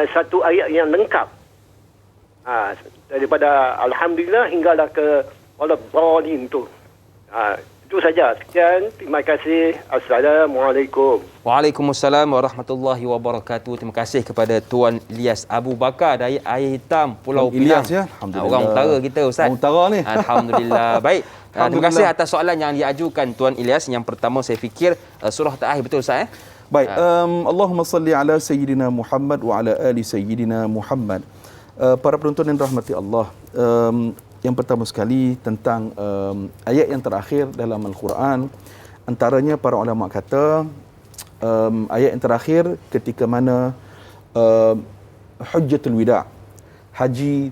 satu ayat yang lengkap daripada Alhamdulillah hinggalah ke Waladdallin tu. Itu saja. Sekian. Terima kasih. Assalamualaikum. Waalaikumsalam warahmatullahi wabarakatuh. Terima kasih kepada Tuan Ilyas Abu Bakar dari Air Hitam, Pulau Pinang. Ilyas, ya? Alhamdulillah. Orang utara kita, Ustaz. Orang utara ni. Alhamdulillah. Baik. Terima kasih atas soalan yang diajukan Tuan Ilyas. Yang pertama saya fikir surah terakhir, betul Ustaz? Baik. Allahumma salli ala Sayyidina Muhammad wa ala ali Sayyidina Muhammad. Para penonton yang rahmati Allah, yang pertama sekali tentang ayat yang terakhir dalam Al-Quran, antaranya para ulama kata ayat yang terakhir ketika mana Hujjatul Wida', haji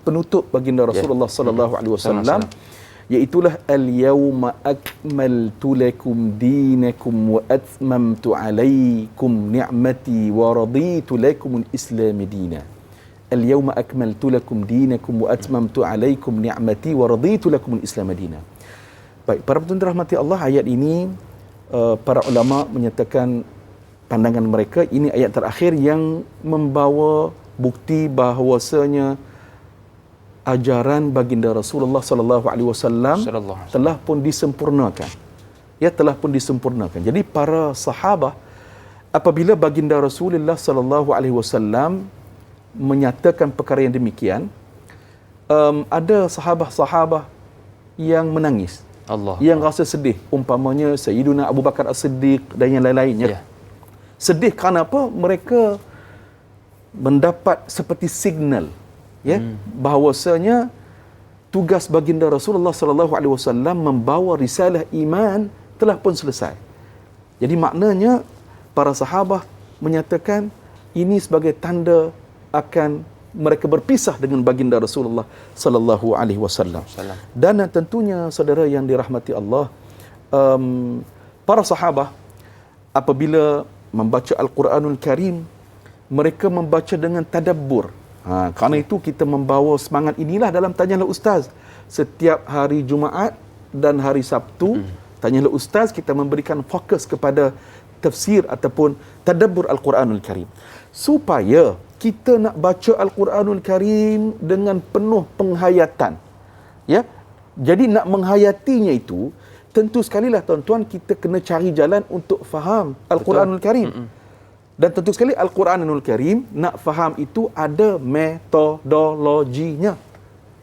penutup baginda Rasulullah sallallahu alaihi wasallam, Iaitulah al-yawma akmaltu lakum dinakum wa atmamtu alaikum ni'mati wa raditu lakum al-islam dina. Al-yawma akmaltu lakum dinakum wa atmamtu alaikum ni'mati wa raditu lakum al-islam dina. Baik, para penonton rahmati Allah, ayat ini para ulama menyatakan pandangan mereka ini ayat terakhir yang membawa bukti bahawasanya ajaran baginda Rasulullah sallallahu alaihi wasallam telah pun disempurnakan. Ya, telah pun disempurnakan. Jadi para sahabat apabila baginda Rasulullah sallallahu alaihi wasallam menyatakan perkara yang demikian, ada sahabat-sahabat yang menangis. Yang rasa sedih, umpamanya Sayyiduna Abu Bakar As-Siddiq dan yang lain-lainnya. Sedih kerana apa? Mereka mendapat seperti signal, bahawasanya tugas baginda Rasulullah sallallahu alaihi wasallam membawa risalah iman telah pun selesai. Jadi maknanya para sahabat menyatakan ini sebagai tanda akan mereka berpisah dengan baginda Rasulullah sallallahu alaihi wasallam. Dan tentunya saudara yang dirahmati Allah, para sahabat apabila membaca Al-Quranul Karim, mereka membaca dengan tadabbur. Kerana itu kita membawa semangat inilah dalam Tanyalah Ustaz. Setiap hari Jumaat dan hari Sabtu, Tanyalah Ustaz, kita memberikan fokus kepada tafsir ataupun tadabbur Al-Quranul Karim. Supaya kita nak baca Al-Quranul Karim dengan penuh penghayatan. Ya, jadi nak menghayatinya itu, tentu sekali lah tuan-tuan, kita kena cari jalan untuk faham Al-Quranul Karim. Dan tentu sekali Al-Quranul Karim nak faham itu ada metodologinya.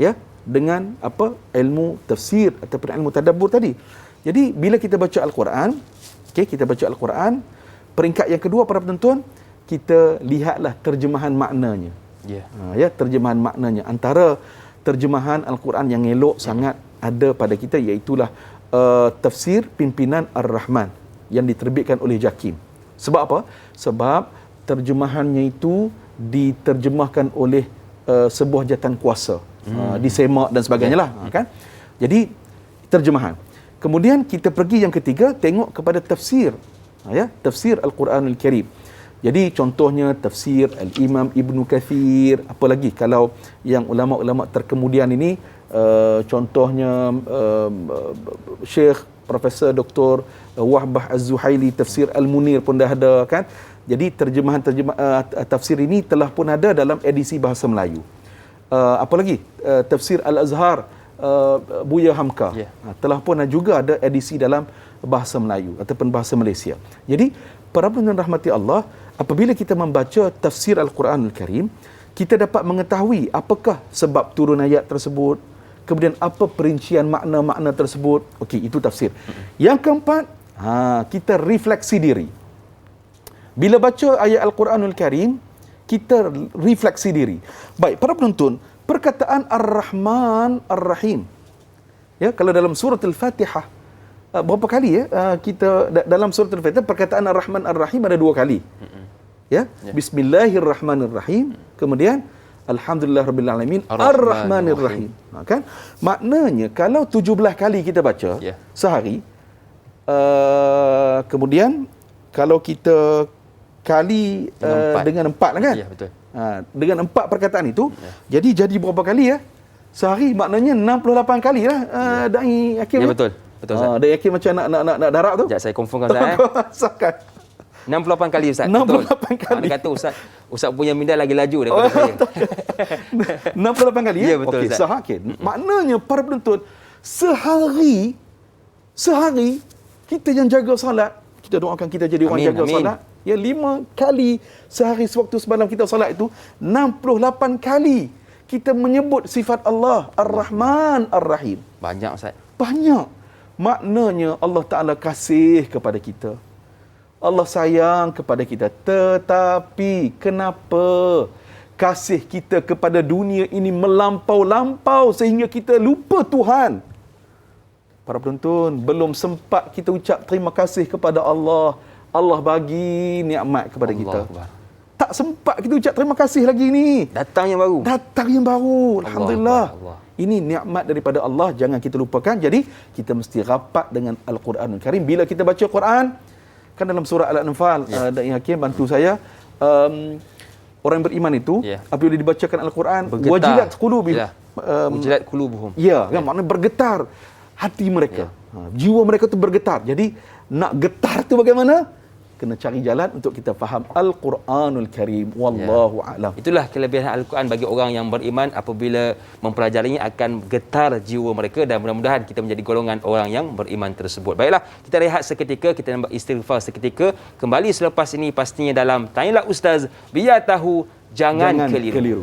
Ya, dengan apa? Ilmu tafsir ataupun ilmu tadabbur tadi. Jadi bila kita baca Al-Quran, kita baca Al-Quran, peringkat yang kedua para penonton, kita lihatlah terjemahan maknanya. Ya, terjemahan maknanya. Antara terjemahan Al-Quran yang elok sangat ada pada kita, iaitulah tafsir pimpinan Ar-Rahman yang diterbitkan oleh Jakim. Sebab apa? Sebab terjemahannya itu diterjemahkan oleh sebuah jatan kuasa, disemak dan sebagainya lah, kan? Jadi terjemahan. Kemudian kita pergi yang ketiga, tengok kepada tafsir, ya, tafsir Al-Quranul Karim. Jadi contohnya tafsir Al-Imam Ibnu Kathir, apa lagi kalau yang ulama-ulama terkemudian ini, contohnya Syekh Profesor Dr. Wahbah Az-Zuhaili, tafsir Al-Munir pun dah ada, kan? Jadi terjemahan tafsir ini telah pun ada dalam edisi bahasa Melayu. Apa lagi? Tafsir Al-Azhar Buya Hamka, telah pun juga ada edisi dalam bahasa Melayu ataupun bahasa Malaysia. Jadi para pendengar rahmati Allah, apabila kita membaca tafsir Al-Quranul Karim, kita dapat mengetahui apakah sebab turun ayat tersebut, kemudian apa perincian makna-makna tersebut. Okey, itu tafsir. Yang keempat, kita refleksi diri. Bila baca ayat Al-Quranul Karim, kita refleksi diri. Baik, para penonton, perkataan Ar-Rahman Ar-Rahim, ya, kalau dalam surah Al-Fatihah, berapa kali kita dalam surah Al-Fatihah perkataan Ar-Rahman Ar-Rahim ada 2 kali. Ya, Bismillahirrahmanirrahim, kemudian Alhamdulillahirabbil alamin Ar-Rahmanir Rahim. Kan? Maknanya kalau 17 kali kita baca sehari, kemudian kalau kita kali dengan 4 lah, kan? Ya, betul. Dengan 4 perkataan itu, jadi berapa kali ya? Sehari maknanya 68 kali lah. Dai Hakim. Ya, betul. Betul, Ustaz. Dai Hakim macam nak darab tu. Sekejap saya confirmkan Ustaz. 68 kali Ustaz. 68 kali. Dia kata Ustaz punya minda lagi laju daripada saya. 68 kali ya? Ya, betul, Ustaz. Okey, maknanya para penonton, sehari kita yang jaga solat, kita doakan kita jadi orang jaga solat. Ya, 5 kali sehari sewaktu semalam kita solat itu, 68 kali kita menyebut sifat Allah Ar-Rahman Ar-Rahim. Banyak Ustaz. Banyak. Maknanya Allah Ta'ala kasih kepada kita. Allah sayang kepada kita. Tetapi kenapa kasih kita kepada dunia ini melampau-lampau sehingga kita lupa Tuhan? Para penonton, belum sempat kita ucap terima kasih kepada Allah, Allah bagi nikmat kepada kita. Tak sempat kita ucap terima kasih lagi ni. Datang yang baru. Alhamdulillah. Ini nikmat daripada Allah, jangan kita lupakan. Jadi kita mesti rapat dengan Al-Quranul Karim. Bila kita baca Quran, kan dalam surah Al-Anfal, Da'i Hakim bantu saya, orang beriman itu apabila dibacakan Al-Quran, wajilat qulubihim, wajilat qulubuhum. Ya, kan maknanya bergetar hati mereka. Jiwa mereka tu bergetar. Jadi nak getar tu bagaimana? Kena cari jalan untuk kita faham Al-Quranul Karim. Wallahu a'lam. Itulah kelebihan Al-Quran bagi orang yang beriman, apabila mempelajarinya akan getar jiwa mereka, dan mudah-mudahan kita menjadi golongan orang yang beriman tersebut. Baiklah, kita rehat seketika, kita nak istighfar seketika. Kembali selepas ini pastinya dalam Tanyalah Ustaz, biar tahu jangan keliru.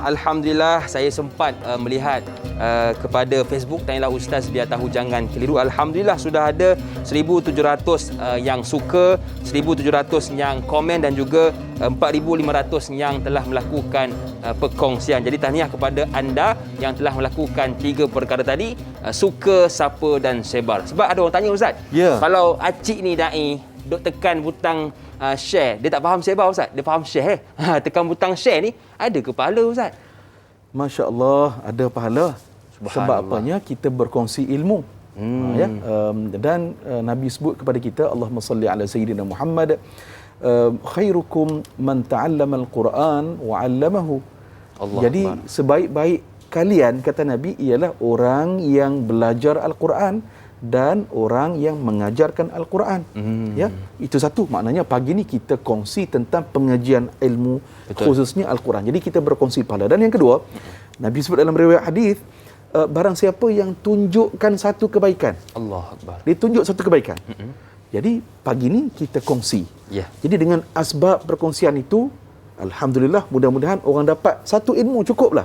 Alhamdulillah saya sempat melihat kepada Facebook Tanyalah Ustaz biar tahu jangan keliru. Alhamdulillah sudah ada 1,700 yang suka, 1,700 yang komen, dan juga 4,500 yang telah melakukan perkongsian. Jadi tahniah kepada anda yang telah melakukan 3 perkara tadi, suka, sapa dan sebar. Sebab ada orang tanya, Ustaz, kalau acik ni da'i duk tekan butang share, dia tak faham sebar, Ustaz, dia faham share. Tekan butang share ni ada ke pahala, Ustaz? Masya Allah, ada pahala. Sebab apanya? Kita berkongsi ilmu. Dan Nabi sebut kepada kita, Allahumma salli ala Sayyidina Muhammad, khairukum man ta'allama al-Quran wa 'allamahu. Jadi sebaik-baik kalian, kata Nabi, ialah orang yang belajar Al-Quran dan orang yang mengajarkan Al-Quran. Ya, itu satu. Maknanya pagi ni kita kongsi tentang pengajian ilmu, khususnya Al-Quran. Jadi kita berkongsi pahala. Dan yang kedua, Nabi sebut dalam riwayat hadis, barang siapa yang tunjukkan satu kebaikan, Allah Akbar, dia tunjuk satu kebaikan. Jadi pagi ni kita kongsi. Jadi dengan asbab perkongsian itu, alhamdulillah, mudah-mudahan orang dapat satu ilmu, cukuplah.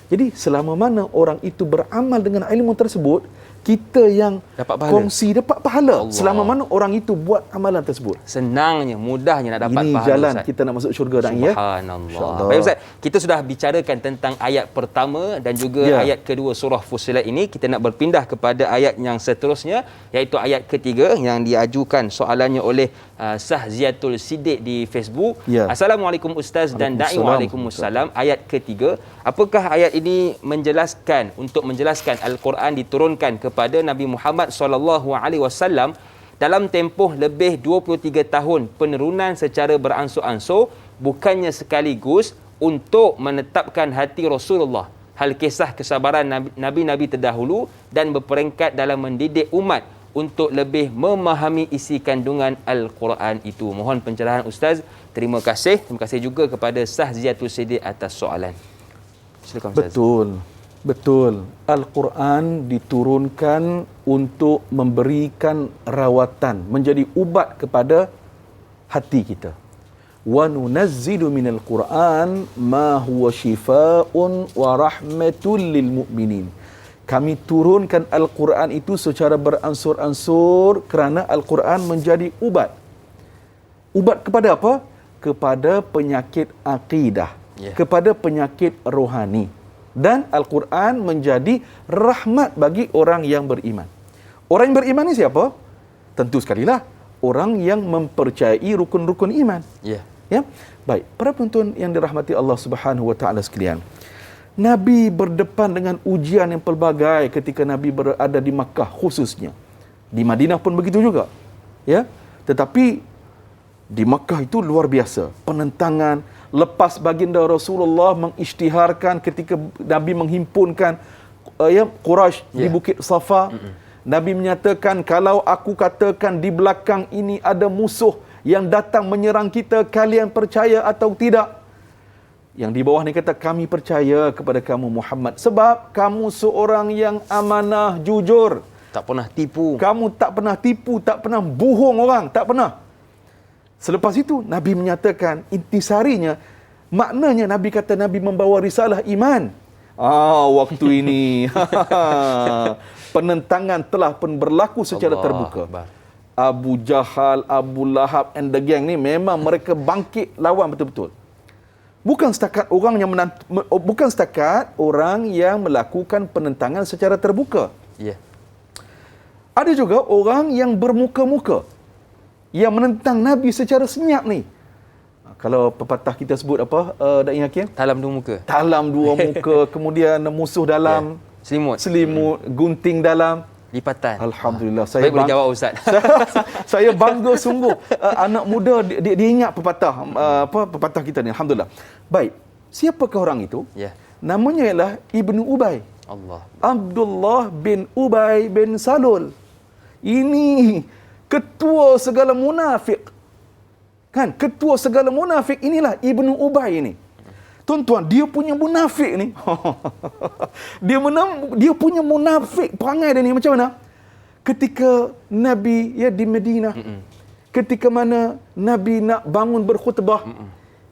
Jadi selama mana orang itu beramal dengan ilmu tersebut, kita yang kongsi dapat pahala. Allah. Selama mana orang itu buat amalan tersebut. Senangnya, mudahnya nak dapat pahala. Ini jalan Ustaz, kita nak masuk syurga dan ya. Subhanallah. Baik Ustaz, kita sudah bicarakan tentang ayat pertama dan juga ayat kedua surah Fussilat ini. Kita nak berpindah kepada ayat yang seterusnya, iaitu ayat ketiga yang diajukan soalannya oleh Sahziatul Siddiq di Facebook. Assalamualaikum Ustaz dan Da'i. Waalaikumsalam. Ayat ketiga, apakah ayat ini menjelaskan, untuk menjelaskan Al-Quran diturunkan kepada Nabi Muhammad SAW dalam tempoh lebih 23 tahun penurunan secara beransur-ansur, bukannya sekaligus untuk menetapkan hati Rasulullah, hal kisah kesabaran Nabi-Nabi terdahulu dan berperingkat dalam mendidik umat untuk lebih memahami isi kandungan Al-Quran itu. Mohon pencerahan Ustaz. Terima kasih. Terima kasih juga kepada Sahziatul Siddiq atas soalan. Silakan Ustaz. Betul. Al-Quran diturunkan untuk memberikan rawatan, menjadi ubat kepada hati kita. Wa nunazzilu minal Quran ma huwa shifaa'un wa rahmatul lil mu'minin. Kami turunkan Al-Quran itu secara beransur-ansur kerana Al-Quran menjadi ubat. Ubat kepada apa? Kepada penyakit akidah, kepada penyakit rohani. Dan Al-Quran menjadi rahmat bagi orang yang beriman. Orang yang beriman ni siapa? Tentu sekali lah orang yang mempercayai rukun-rukun iman. Ya. Baik, para penonton yang dirahmati Allah Subhanahu wa taala sekalian. Nabi berdepan dengan ujian yang pelbagai ketika Nabi berada di Makkah khususnya. Di Madinah pun begitu juga. Ya. Tetapi di Makkah itu luar biasa. Penentangan, lepas baginda Rasulullah mengisytiharkan ketika Nabi menghimpunkan Quraisy di Bukit Safa. Nabi menyatakan, kalau aku katakan di belakang ini ada musuh yang datang menyerang kita, kalian percaya atau tidak? Yang di bawah ni kata, kami percaya kepada kamu Muhammad sebab kamu seorang yang amanah, jujur. Tak pernah tipu. Kamu tak pernah tipu, tak pernah bohong orang, tak pernah. Selepas itu Nabi menyatakan intisarinya, maknanya Nabi kata Nabi membawa risalah iman. Waktu ini penentangan telah pun berlaku secara Allah terbuka. Akbar. Abu Jahal, Abu Lahab and the gang ni memang mereka bangkit lawan betul-betul. Bukan setakat orang yang melakukan penentangan secara terbuka. Ya. Ada juga orang yang bermuka-muka yang menentang Nabi secara senyap ni. Kalau pepatah kita sebut apa, Da'i Hakim? Talam dua muka. Talam dua muka, kemudian musuh dalam, selimut, gunting dalam. Lipatan. Alhamdulillah. Baik, boleh jawab Ustaz. Saya bangga sungguh. Anak muda dia ingat pepatah pepatah kita ni. Alhamdulillah. Baik. Siapakah orang itu? Ya. Namanya ialah Ibnu Ubay. Allah. Abdullah bin Ubay bin Salul. Ini ketua segala munafik. Kan? Ketua segala munafik inilah Ibnu Ubay ini. Tuan-tuan, dia punya munafik ni. dia punya munafik perangai dia ni macam mana? Ketika Nabi di Madinah, ketika mana Nabi nak bangun berkhutbah,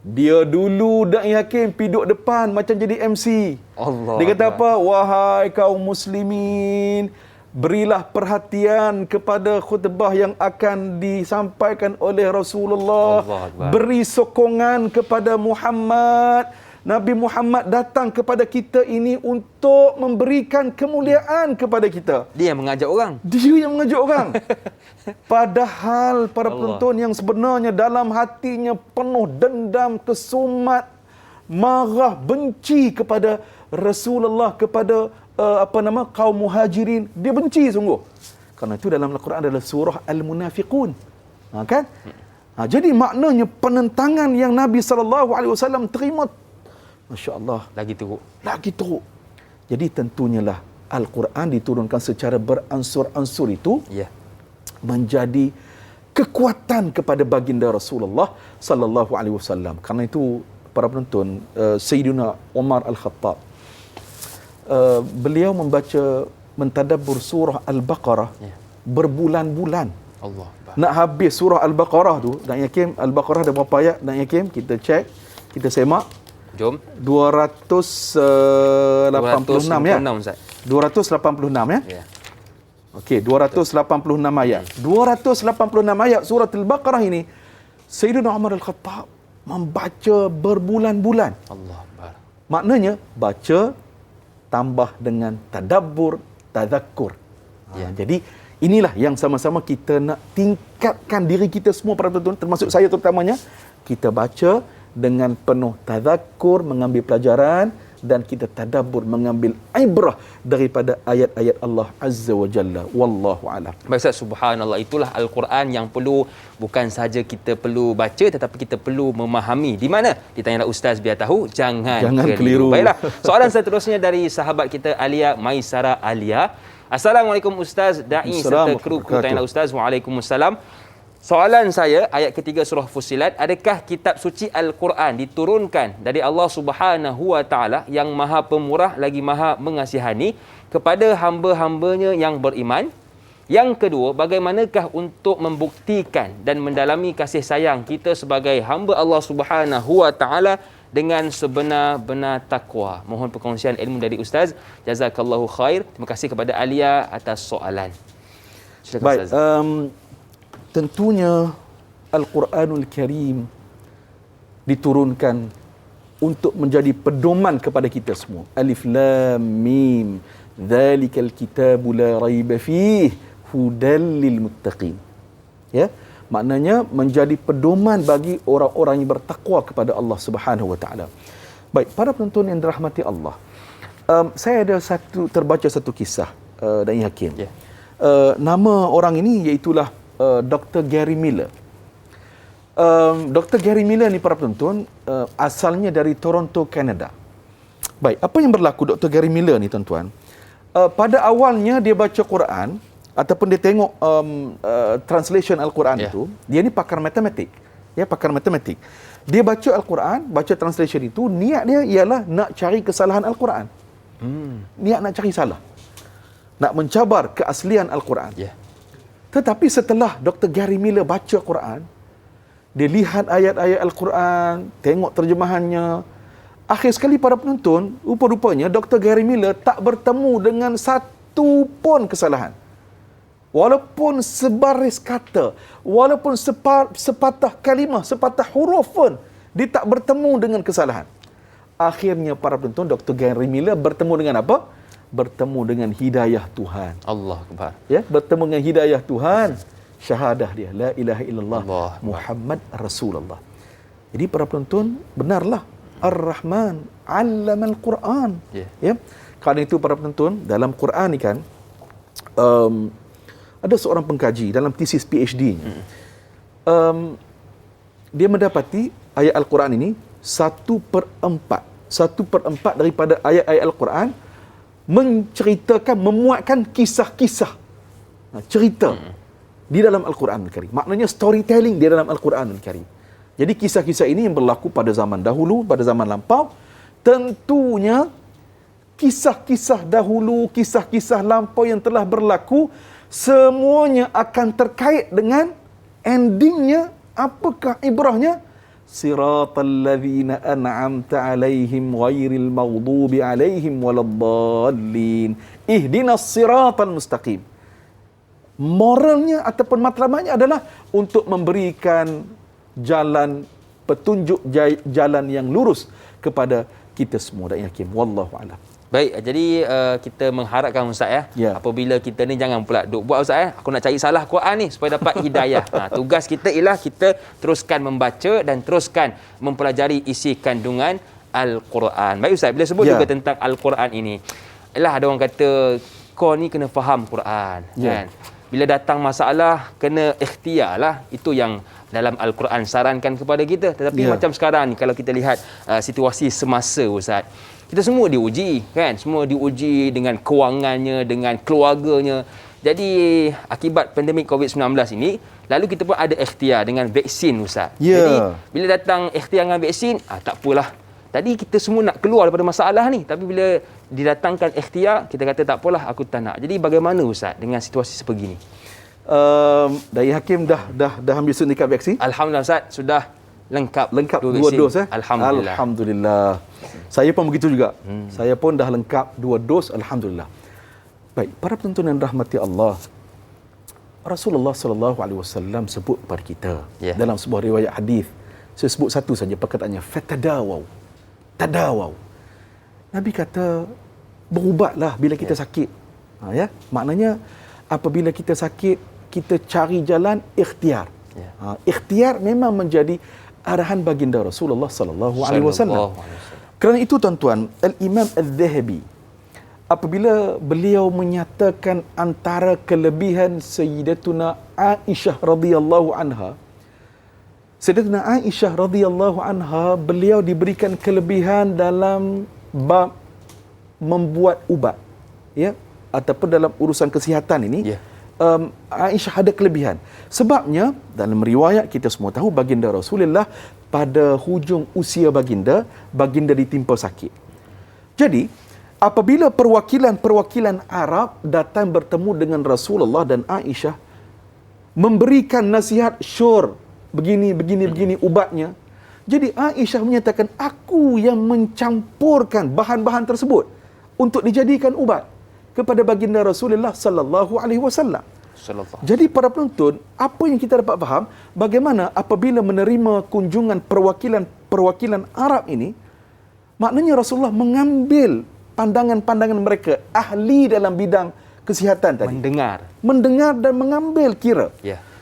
dia dulu Da'i Hakim piduk depan macam jadi MC. Allah. Dia kata apa? Wahai kaum muslimin, berilah perhatian kepada khutbah yang akan disampaikan oleh Rasulullah. Beri sokongan kepada Muhammad. Nabi Muhammad datang kepada kita ini untuk memberikan kemuliaan kepada kita. Dia yang mengajak orang. Dia yang mengajak orang. Padahal para penonton yang sebenarnya dalam hatinya penuh dendam, kesumat, marah, benci kepada Rasulullah, kepada kaum muhajirin. Dia benci sungguh. Karena itu dalam Al-Quran adalah surah Al-Munafiqun. Kan? Jadi maknanya penentangan yang Nabi SAW terima, Masya Allah, lagi teruk. Jadi tentunya lah Al-Quran diturunkan secara beransur-ansur itu menjadi kekuatan kepada baginda Rasulullah sallallahu alaihi wasallam. Karena itu para penonton, Sayyidina Umar Al-Khattab, beliau mentadabbur surah Al-Baqarah berbulan-bulan. Allah. Nak habis surah Al-Baqarah tu, Da'i Hakim, Al-Baqarah ada berapa ayat? Da'i Hakim, kita cek, kita semak. Jom. 286 ya. 286 ya. Ya. Okey, 286 ayat. 286 ayat surah Al-Baqarah ini Sayyidina Umar Al-Khattab membaca berbulan-bulan. Allah Akbar. Maknanya baca tambah dengan tadabbur, tadhakkur. Jadi inilah yang sama-sama kita nak tingkatkan diri kita semua para penonton, termasuk saya terutamanya. Kita baca dengan penuh tadhakkur, mengambil pelajaran, dan kita tadabbur, mengambil ibrah daripada ayat-ayat Allah Azza wa Jalla. Wallahu a'lam. Baik Ustaz, subhanallah, itulah Al-Quran yang perlu, bukan saja kita perlu baca, tetapi kita perlu memahami. Di mana? Ditanyalah Ustaz biar tahu, jangan keliru. Baiklah, soalan seterusnya dari sahabat kita Alia Maisara Alia. Assalamualaikum Ustaz, Da'i serta kru Tanyalah Ustaz. Waalaikumsalam. Soalan saya, ayat ketiga surah Fussilat, adakah kitab suci Al-Quran diturunkan dari Allah Subhanahu wa Ta'ala yang Maha Pemurah lagi Maha Mengasihani kepada hamba-hambanya yang beriman? Yang kedua, bagaimanakah untuk membuktikan dan mendalami kasih sayang kita sebagai hamba Allah Subhanahu wa Ta'ala dengan sebenar-benar takwa? Mohon perkongsian ilmu dari Ustaz. Jazakallahu khair. Terima kasih kepada Alia atas soalan. Silakan baik, Ustaz. Tentunya Al-Quranul Karim diturunkan untuk menjadi pedoman kepada kita semua. Alif Lam Mim, Dzalikal kitabu la raiba fihi hudal lil muttaqin. Ya, maknanya menjadi pedoman bagi orang-orang yang bertakwa kepada Allah Subhanahu wa Ta'ala. Baik, para penonton yang dirahmati Allah, saya ada terbaca satu kisah Da'i Hakim. Nama orang ini iaitulah Dr. Gary Miller. Dr. Gary Miller ni para penonton, asalnya dari Toronto, Canada. Baik, apa yang berlaku Dr. Gary Miller ni tuan-tuan? Pada awalnya dia baca Quran ataupun dia tengok translation Al-Quran itu, dia ni pakar matematik. Ya, pakar matematik. Dia baca Al-Quran, baca translation itu, niat dia ialah nak cari kesalahan Al-Quran. Niat nak cari salah. nak mencabar keaslian Al-Quran. Ya. Tetapi setelah Dr. Gary Miller baca Quran, dia lihat ayat-ayat Al-Quran, tengok terjemahannya, akhir sekali para penonton, rupa-rupanya Dr. Gary Miller tak bertemu dengan satu pun kesalahan. Walaupun sebaris kata, walaupun sepatah kalimah, sepatah huruf pun, dia tak bertemu dengan kesalahan. Akhirnya para penonton, Dr. Gary Miller bertemu dengan apa? Bertemu dengan hidayah Tuhan. Allah Akbar. Ya, bertemu dengan hidayah Tuhan. Syahadah dia, la ilaha illallah Allah. Muhammad Rasulullah. Jadi para penonton, benarlah Ar-Rahman 'allamal Quran. Ya. Kerana itu para penonton, dalam Quran ni kan ada seorang pengkaji dalam tesis PhD. Dia mendapati ayat Al-Quran ini 1/4 daripada ayat-ayat Al-Quran menceritakan, memuatkan kisah-kisah cerita di dalam Al-Quran Al-Karim. Maknanya storytelling di dalam Al-Quran Al-Karim. Jadi kisah-kisah ini yang berlaku pada zaman dahulu, pada zaman lampau. Tentunya kisah-kisah dahulu, kisah-kisah lampau yang telah berlaku, semuanya akan terkait dengan endingnya. Apakah ibrahnya? Siratal ladzina an'amta 'alaihim ghairil maghdubi 'alaihim waladdallin. Ihdinas siratal mustaqim. Moralnya ataupun matlamatnya adalah untuk memberikan jalan petunjuk, jalan yang lurus kepada kita semua dan yakin. Wallahu a'lam. Baik, jadi kita mengharapkan Ustaz Ya. apabila kita ni jangan pula duk buat Ustaz aku nak cari salah Quran ni supaya dapat hidayah. Tugas kita ialah kita teruskan membaca dan teruskan mempelajari isi kandungan Al-Quran. Baik Ustaz, bila sebut juga tentang Al-Quran ini, ialah ada orang kata kau ni kena faham Quran, kan? Bila datang masalah kena ikhtiarlah, itu yang dalam Al-Quran sarankan kepada kita. Tetapi macam sekarang ni kalau kita lihat situasi semasa Ustaz, kita semua diuji, kan? Semua diuji dengan kewangannya, dengan keluarganya. Jadi akibat pandemik COVID-19 ini, lalu kita pun ada ikhtiar dengan vaksin Ustaz. Jadi bila datang ikhtiar dengan vaksin, tak apalah. Tadi kita semua nak keluar daripada masalah ni, tapi bila didatangkan ikhtiar, kita kata tak apalah, aku tak nak. Jadi bagaimana Ustaz dengan situasi sebegini? Dai Hakim dah ambil suntikan vaksin? Alhamdulillah Ustaz, sudah lengkap dua dos Alhamdulillah. Saya pun begitu juga. Saya pun dah lengkap 2 dos, alhamdulillah. Baik, para penonton yang rahmati Allah, Rasulullah sallallahu alaihi wasallam sebut kepada kita dalam sebuah riwayat hadis. Saya sebut satu saja perkataannya, fatadawau. Tadawau. Nabi kata berubatlah bila kita sakit. Maknanya apabila kita sakit, kita cari jalan ikhtiar. Ikhtiar memang menjadi arahan baginda Rasulullah sallallahu alaihi wasallam. Kerana itu tuan-tuan, Al-Imam Al-Zahabi apabila beliau menyatakan antara kelebihan Sayyidatuna Aisyah radhiyallahu anha, Sayyidatuna Aisyah radhiyallahu anha, beliau diberikan kelebihan dalam bab membuat ubat, ataupun dalam urusan kesihatan ini. Aisyah ada kelebihan. Sebabnya dalam riwayat kita semua tahu baginda Rasulullah pada hujung usia baginda ditimpa sakit. Jadi apabila perwakilan Arab datang bertemu dengan Rasulullah dan Aisyah memberikan nasihat begini ubatnya. Jadi Aisyah menyatakan, aku yang mencampurkan bahan-bahan tersebut untuk dijadikan ubat kepada baginda Rasulullah sallallahu alaihi wasallam. Jadi para penonton, apa yang kita dapat faham, bagaimana apabila menerima kunjungan perwakilan Arab ini, maknanya Rasulullah mengambil pandangan-pandangan mereka, ahli dalam bidang kesihatan tadi. Mendengar dan mengambil kira.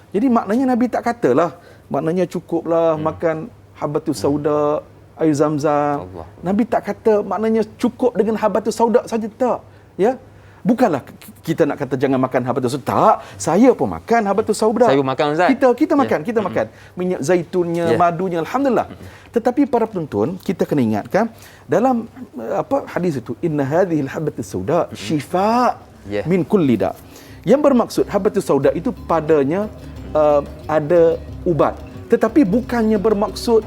Jadi maknanya Nabi tak katalah, maknanya cukuplah makan habatus sauda, air zam-zam. Nabi tak kata maknanya cukup dengan habatus sauda saja, tak. Bukanlah kita nak kata jangan makan habatus sauda. Tak, saya pun makan habatus sauda. Saya pun makan Ustaz. Kita makan minyak zaitunnya, madunya, alhamdulillah. Tetapi para penonton, kita kena ingatkan dalam hadis itu, inna hadhil habatus sauda shifa min kulli da. Yang bermaksud habatus sauda itu padanya ada ubat. Tetapi bukannya bermaksud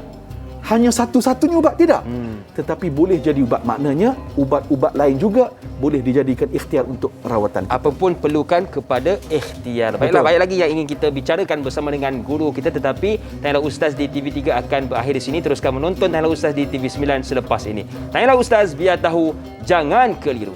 hanya satu-satunya ubat, tidak. Tetapi boleh jadi ubat. Maknanya ubat-ubat lain juga boleh dijadikan ikhtiar untuk rawatan kita. Apapun perlukan kepada ikhtiar. Baiklah, baik lagi yang ingin kita bicarakan bersama dengan guru kita, tetapi Tanyalah Ustaz di TV3 akan berakhir di sini. Teruskan menonton Tanyalah Ustaz di TV9 selepas ini. Tanyalah Ustaz, biar tahu, jangan keliru.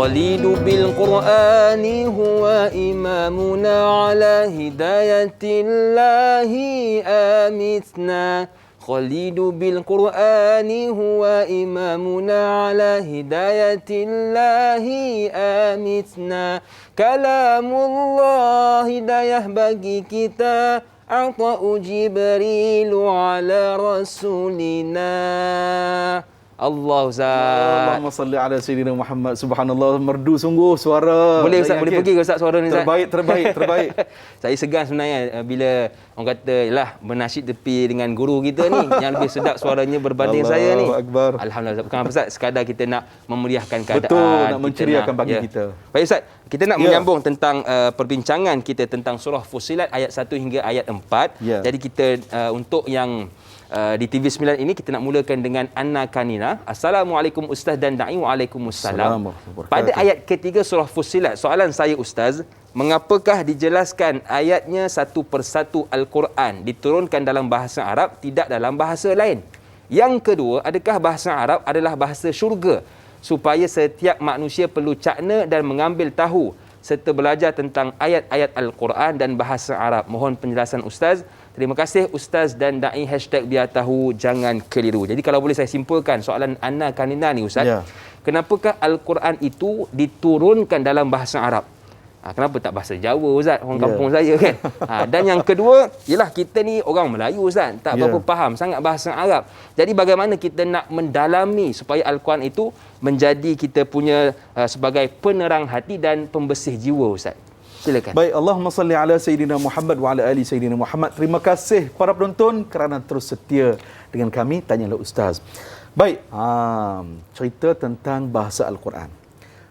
خليل بالقرآن هو إمامنا على هداية الله آمتنا خليل بالقرآن هو إمامنا على هداية الله آمتنا كلام الله hidayah bagi kita عطاء جبريل على رسولنا. Allah Ustaz. Allahumma salli ala Sayyidina Muhammad. Subhanallah, merdu sungguh suara. Boleh Ustaz, boleh pergi ke Ustaz suara ni Ustaz? Terbaik. Saya segan sebenarnya bila orang kata yalah bernasyid tepi dengan guru kita ni yang lebih sedap suaranya berbanding saya ni. Akbar. Alhamdulillah. Bukan apa Ustaz, sekadar kita nak memeriahkan keadaan. Betul, nak menceriakan pagi kita. Baik Ustaz, kita nak menyambung tentang perbincangan kita tentang surah Fussilat ayat 1 hingga ayat 4. Jadi kita untuk yang di TV9 ini kita nak mulakan dengan Anna Kanina. Assalamualaikum Ustaz dan Da'i. Waalaikumsalam. Pada ayat ketiga surah Fussilat, soalan saya Ustaz, mengapakah dijelaskan ayatnya satu persatu Al-Quran diturunkan dalam bahasa Arab, tidak dalam bahasa lain? Yang kedua, adakah bahasa Arab adalah bahasa syurga supaya setiap manusia perlu cakna dan mengambil tahu serta belajar tentang ayat-ayat Al-Quran dan bahasa Arab? Mohon penjelasan Ustaz. Terima kasih Ustaz dan Da'i #biar tahu jangan keliru. Jadi kalau boleh saya simpulkan soalan Anna Kanina ni Ustaz. Kenapakah Al-Quran itu diturunkan dalam bahasa Arab? Kenapa tak bahasa Jawa Ustaz? Orang kampung saya kan. Dan yang kedua, ialah kita ni orang Melayu Ustaz, tak berapa faham sangat bahasa Arab. Jadi bagaimana kita nak mendalami supaya Al-Quran itu menjadi kita punya sebagai penerang hati dan pembersih jiwa Ustaz? Silakan. Baik, Allahumma salli ala Sayyidina Muhammad wa ala ali Sayyidina Muhammad. Terima kasih para penonton kerana terus setia dengan kami Tanyalah Ustaz. Baik, cerita tentang bahasa Al-Quran.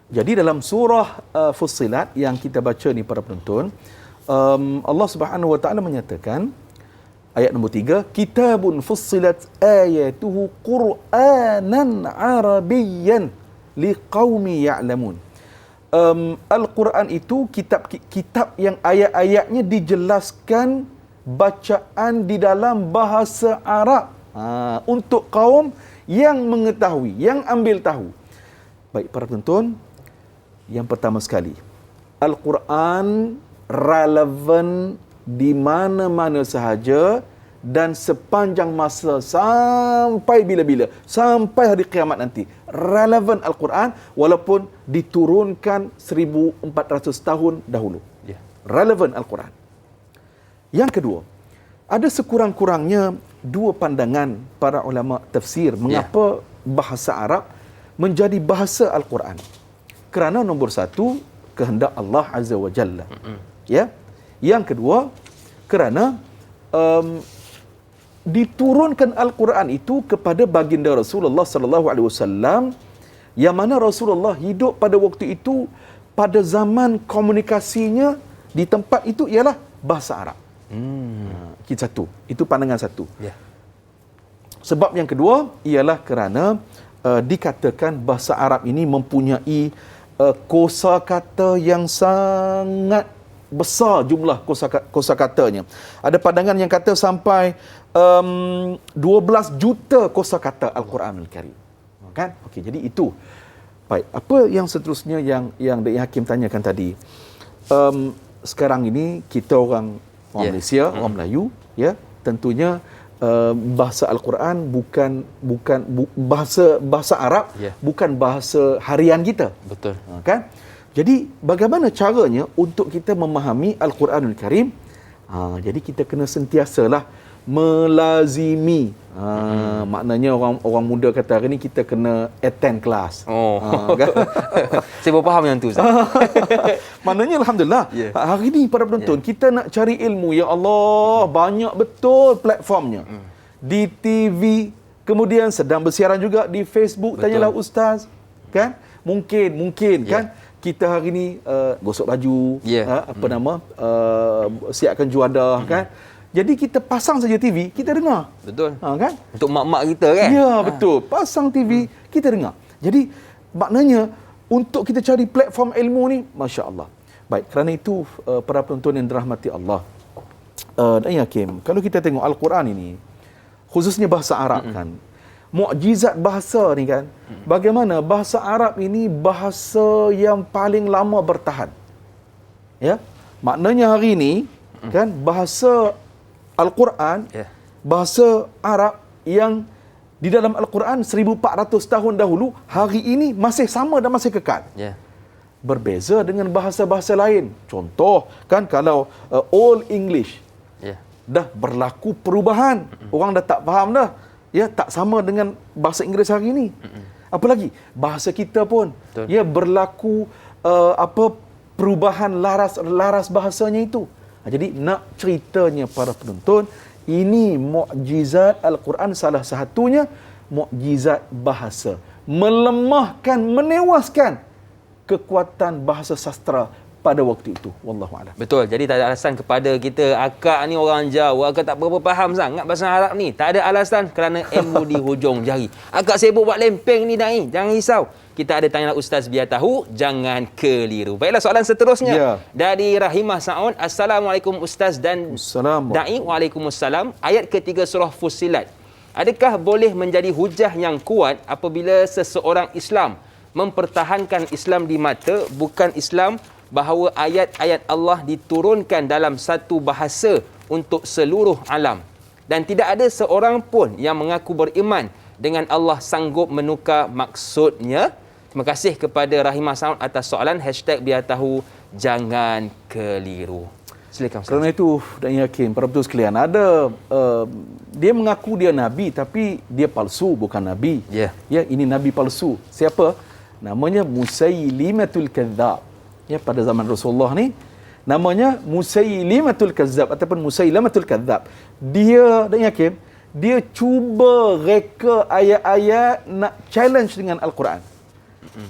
Jadi dalam surah Fussilat yang kita baca ni para penonton, Allah Subhanahu wa taala menyatakan ayat nombor 3, kitabun fussilat ayatuhu Qur'anan Arabiyyan liqaumi ya'lamun. Al-Quran itu kitab yang ayat-ayatnya dijelaskan bacaan di dalam bahasa Arab untuk kaum yang mengetahui, yang ambil tahu. Baik para penonton, yang pertama sekali, Al-Quran relevan di mana-mana sahaja dan sepanjang masa sampai bila-bila, sampai hari kiamat nanti. Relevan Al-Quran walaupun diturunkan 1400 tahun dahulu. Relevan Al-Quran. Yang kedua, ada sekurang-kurangnya dua pandangan para ulama tafsir mengapa bahasa Arab menjadi bahasa Al-Quran. Kerana nombor satu, kehendak Allah Azza wa Jalla. Yang kedua, kerana diturunkan Al-Quran itu kepada baginda Rasulullah sallallahu alaihi wasallam, yang mana Rasulullah hidup pada waktu itu pada zaman komunikasinya di tempat itu ialah bahasa Arab. Kita satu, itu pandangan satu. Sebab yang kedua ialah kerana dikatakan bahasa Arab ini mempunyai kosakata yang sangat besar jumlah kosakatanya. Ada pandangan yang kata sampai 12 juta kosakata Al-Quran Al-Karim. Kan? Okey, jadi itu. Baik, apa yang seterusnya yang Da'i Hakim tanyakan tadi? Sekarang ini kita orang Malaysia, orang Melayu, tentunya bahasa Al-Quran bukan bahasa Arab, bukan bahasa harian kita. Betul. Kan? Jadi bagaimana caranya untuk kita memahami Al-Quranul Karim? Jadi kita kena sentiasalah melazimi. Maknanya orang muda kata hari ni kita kena attend kelas. Kan? Saya baru faham yang tu, Ustaz. Maknanya alhamdulillah, hari ni para penonton kita nak cari ilmu, ya Allah, banyak betul platformnya. Di TV, kemudian sedang bersiaran juga di Facebook. Betul. Tanyalah ustaz, kan? Mungkin kan kita hari ni gosok baju, siapkan juadah, kan? Jadi kita pasang saja TV, kita dengar. Betul. Kan? Untuk mak-mak kita kan? Ya, betul. Pasang TV, kita dengar. Jadi maknanya untuk kita cari platform ilmu ni, masya-Allah. Baik, kerana itu para penonton yang dirahmati Allah. Dan Hakim, kalau kita tengok Al-Quran ini, khususnya bahasa Arab kan, mukjizat bahasa ni kan, bagaimana bahasa Arab ini bahasa yang paling lama bertahan. Ya, maknanya hari ini kan bahasa Al-Quran, bahasa Arab yang di dalam Al-Quran 1400 tahun dahulu, hari ini masih sama dan masih kekal. Berbeza dengan bahasa-bahasa lain. Contoh kan kalau Old English dah berlaku perubahan. Orang dah tak faham dah. Ya, tak sama dengan bahasa Inggeris hari ini. Apalagi bahasa kita pun berlaku perubahan laras bahasanya itu. Jadi nak ceritanya para penonton, ini mukjizat Al-Quran, salah satunya mukjizat bahasa. Melemahkan, menewaskan kekuatan bahasa sastra pada waktu itu. Wallahu a'lam. Betul. Jadi tak ada alasan kepada kita, akak ni orang Jawa, akak tak berapa faham sangat bahasa Arab ni. Tak ada alasan kerana ilmu di hujung jari. Akak sibuk buat lempeng ni dai. Jangan risau. Kita ada Tanyalah Ustaz biar tahu, jangan keliru. Baiklah, soalan seterusnya dari Rahimah Saud. Assalamualaikum Ustaz dan Da'i. Waalaikumsalam. Ayat ketiga surah Fussilat. Adakah boleh menjadi hujah yang kuat apabila seseorang Islam mempertahankan Islam di mata, bukan Islam, bahawa ayat-ayat Allah diturunkan dalam satu bahasa untuk seluruh alam dan tidak ada seorang pun yang mengaku beriman dengan Allah sanggup menukar maksudnya? Terima kasih kepada Rahimah Saud atas soalan. #biar tahu, jangan keliru. Silakan Ustaz. Kerana itu, dan yakin para betul sekalian, ada dia mengaku dia nabi tapi dia palsu, bukan nabi. Ya, ini nabi palsu. Siapa? Namanya Musailimatul Kadzdzab. Ya, pada zaman Rasulullah ni namanya Musailimatul Kadzdzab ataupun Musailamatul Kadzdzab. Dia, dan yakin, dia cuba reka ayat-ayat nak challenge dengan Al-Quran.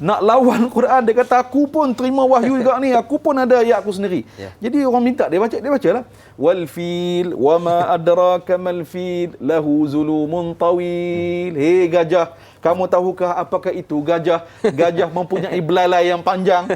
Nak lawan Quran. Dia kata aku pun terima wahyu juga ni, aku pun ada ayat aku sendiri. Jadi orang minta dia bacalah. Wal fil wa ma adraka mal fil lahu zulumun tawil. Hei gajah, kamu tahukah apakah itu gajah? Gajah mempunyai belalai yang panjang.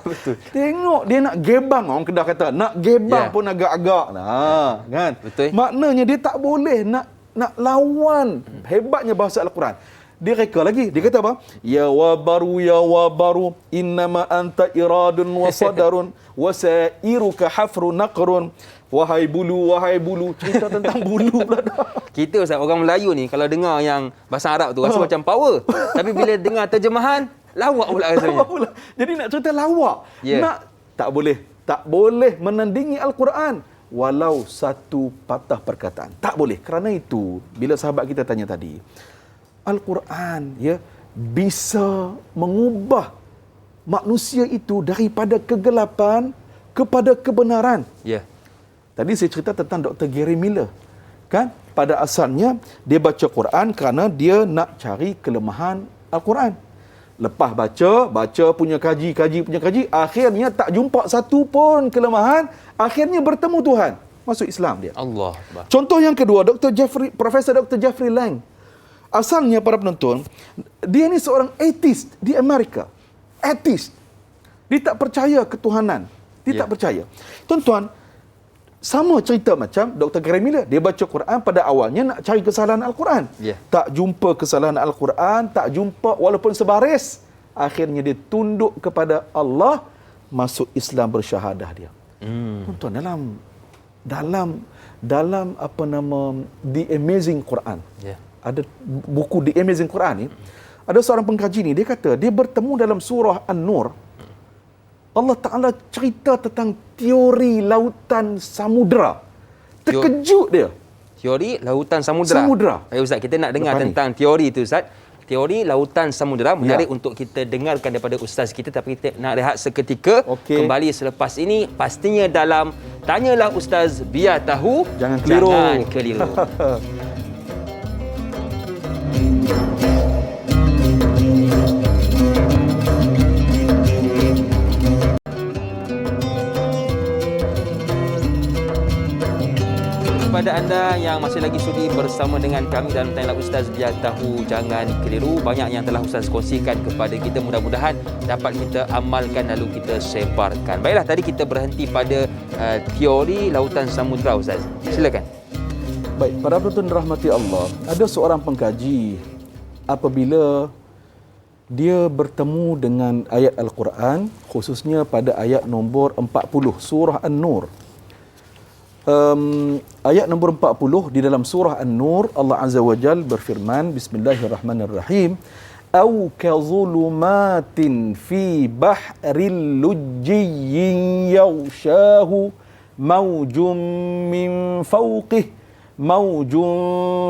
Betul. Tengok dia nak gebang, orang Kedah kata, nak gebang pun agak-agak. Nah, kan? Betul. Maknanya dia tak boleh nak lawan hebatnya bahasa Al-Quran. Dia reka lagi. Dia kata apa? Ya wabaru innama anta iradun wa sadarun wa sa'iruka hafru naqrun. Wahai bulu, cerita tentang bulu pula dah. Kita Ustaz, orang Melayu ni kalau dengar yang bahasa Arab tu rasa macam power. Tapi bila dengar terjemahan, lawak pula rasanya. Jadi nak cerita lawak. Tak boleh menandingi Al-Quran walau satu patah perkataan. Tak boleh. Kerana itu, bila sahabat kita tanya tadi, Al-Quran bisa mengubah manusia itu daripada kegelapan kepada kebenaran. Tadi saya cerita tentang Dr. Gary Miller. Kan? Pada asalnya dia baca Quran kerana dia nak cari kelemahan Al-Quran. Lepas baca punya kaji, akhirnya tak jumpa satu pun kelemahan, akhirnya bertemu Tuhan, masuk Islam dia. Allah. Contoh yang kedua, Profesor Dr. Jeffrey Lang. Asalnya para penonton, dia ni seorang atheist di Amerika. Atheist. Dia tak percaya ketuhanan. Dia tak percaya. Tuan-tuan, sama cerita macam Dr. Gary Miller. Dia baca Quran pada awalnya nak cari kesalahan Al-Quran. Tak jumpa kesalahan Al-Quran, tak jumpa walaupun sebaris. Akhirnya dia tunduk kepada Allah, masuk Islam, bersyahadah dia. Tuan-tuan, dalam apa nama The Amazing Quran. Ada buku The Amazing Quran ni, ada seorang pengkaji ni, dia kata dia bertemu dalam surah An-Nur. Allah Ta'ala cerita tentang teori lautan samudera. Terkejut dia. Teori lautan samudera. Samudera. Ustaz, kita nak dengar Lepas ni. tentang teori itu, Ustaz. Teori lautan samudera menarik Ya. untuk kita dengarkan daripada ustaz kita, tapi kita nak rehat seketika. Okey. Kembali selepas ini pastinya dalam Tanyalah Ustaz, biar tahu Jangan keliru. Jangan keliru. Kepada anda yang masih lagi sudi bersama dengan kami dalam Tanyalah Ustaz, biar tahu jangan keliru. Banyak yang telah Ustaz kongsikan kepada kita, mudah-mudahan dapat kita amalkan lalu kita sebarkan. Baiklah, tadi kita berhenti pada teori lautan samudera, Ustaz. Silakan. Baik, para penonton rahmati Allah, ada seorang pengkaji apabila dia bertemu dengan ayat Al-Quran, khususnya pada ayat nombor 40 surah An-Nur. Ayat nombor 40 di dalam surah An-Nur, Allah Azza wa Jal berfirman, Bismillahirrahmanirrahim, au kazulumatin fi bahril lujjiyyin yaghshahu mawjun min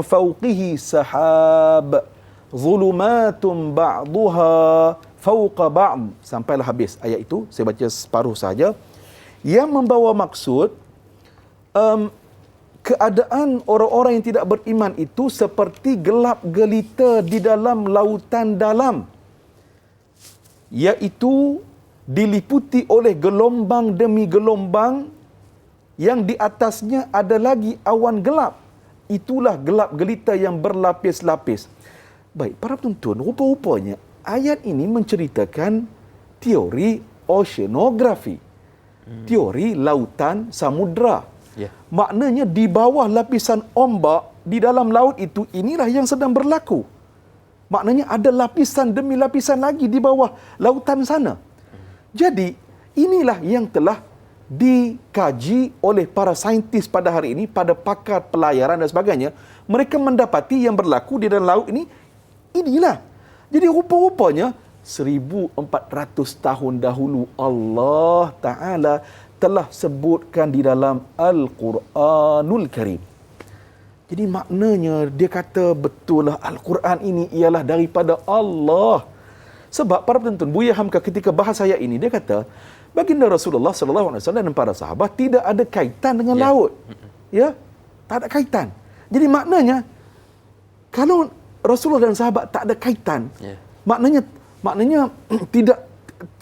fawqihi sahab zulumatun ba'duha fawqa ba'd. Sampailah habis ayat itu, saya baca separuh saja, yang membawa maksud keadaan orang-orang yang tidak beriman itu seperti gelap gelita di dalam lautan dalam, iaitu diliputi oleh gelombang demi gelombang yang di atasnya ada lagi awan gelap. Itulah gelap gelita yang berlapis-lapis. Baik, para penonton, rupa-rupanya ayat ini menceritakan teori oceanografi, teori lautan samudera. Ya. Maknanya di bawah lapisan ombak di dalam laut itu, inilah yang sedang berlaku. Maknanya ada lapisan demi lapisan lagi di bawah lautan sana. Jadi inilah yang telah dikaji oleh para saintis pada hari ini, pada pakar pelayaran dan sebagainya. Mereka mendapati yang berlaku di dalam laut ini, inilah. Jadi rupa-rupanya 1400 tahun dahulu Allah Ta'ala telah sebutkan di dalam Al-Quranul Karim. Jadi maknanya dia kata betul lah Al-Quran ini ialah daripada Allah. Sebab para penonton, Buya Hamka ketika bahas ayat ini, dia kata baginda Rasulullah SAW dan para sahabat tidak ada kaitan dengan laut. Ya, tak ada kaitan. Jadi maknanya kalau Rasulullah dan sahabat tak ada kaitan, maknanya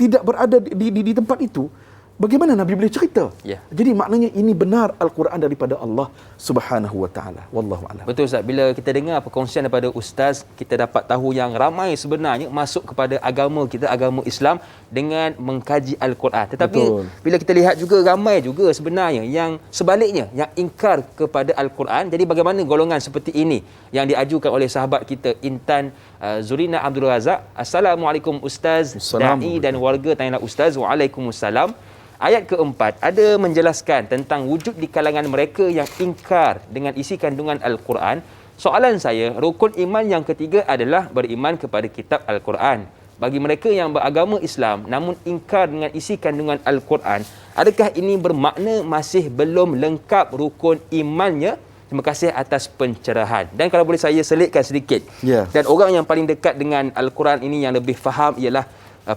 tidak berada di tempat itu, bagaimana Nabi boleh cerita? Ya. Jadi maknanya ini benar Al-Quran daripada Allah Subhanahu wa taala. Wallahu a'lam. Betul, Ustaz. Bila kita dengar perkongsian daripada ustaz, kita dapat tahu yang ramai sebenarnya masuk kepada agama kita, agama Islam, dengan mengkaji Al-Quran. Tetapi Betul. bila kita lihat juga, ramai juga sebenarnya yang sebaliknya, yang ingkar kepada Al-Quran. Jadi bagaimana golongan seperti ini yang diajukan oleh sahabat kita Intan Zurina Abdul Razak. Assalamualaikum Ustaz, Da'i dan warga Tanyalah Ustaz. Waalaikumsalam. Ayat keempat ada menjelaskan tentang wujud di kalangan mereka yang ingkar dengan isi kandungan Al-Quran. Soalan saya, rukun iman yang ketiga adalah beriman kepada kitab Al-Quran. Bagi mereka yang beragama Islam namun ingkar dengan isi kandungan Al-Quran, adakah ini bermakna masih belum lengkap rukun imannya? Terima kasih atas pencerahan. Dan kalau boleh saya selitkan sedikit. Ya. Dan orang yang paling dekat dengan Al-Quran ini yang lebih faham ialah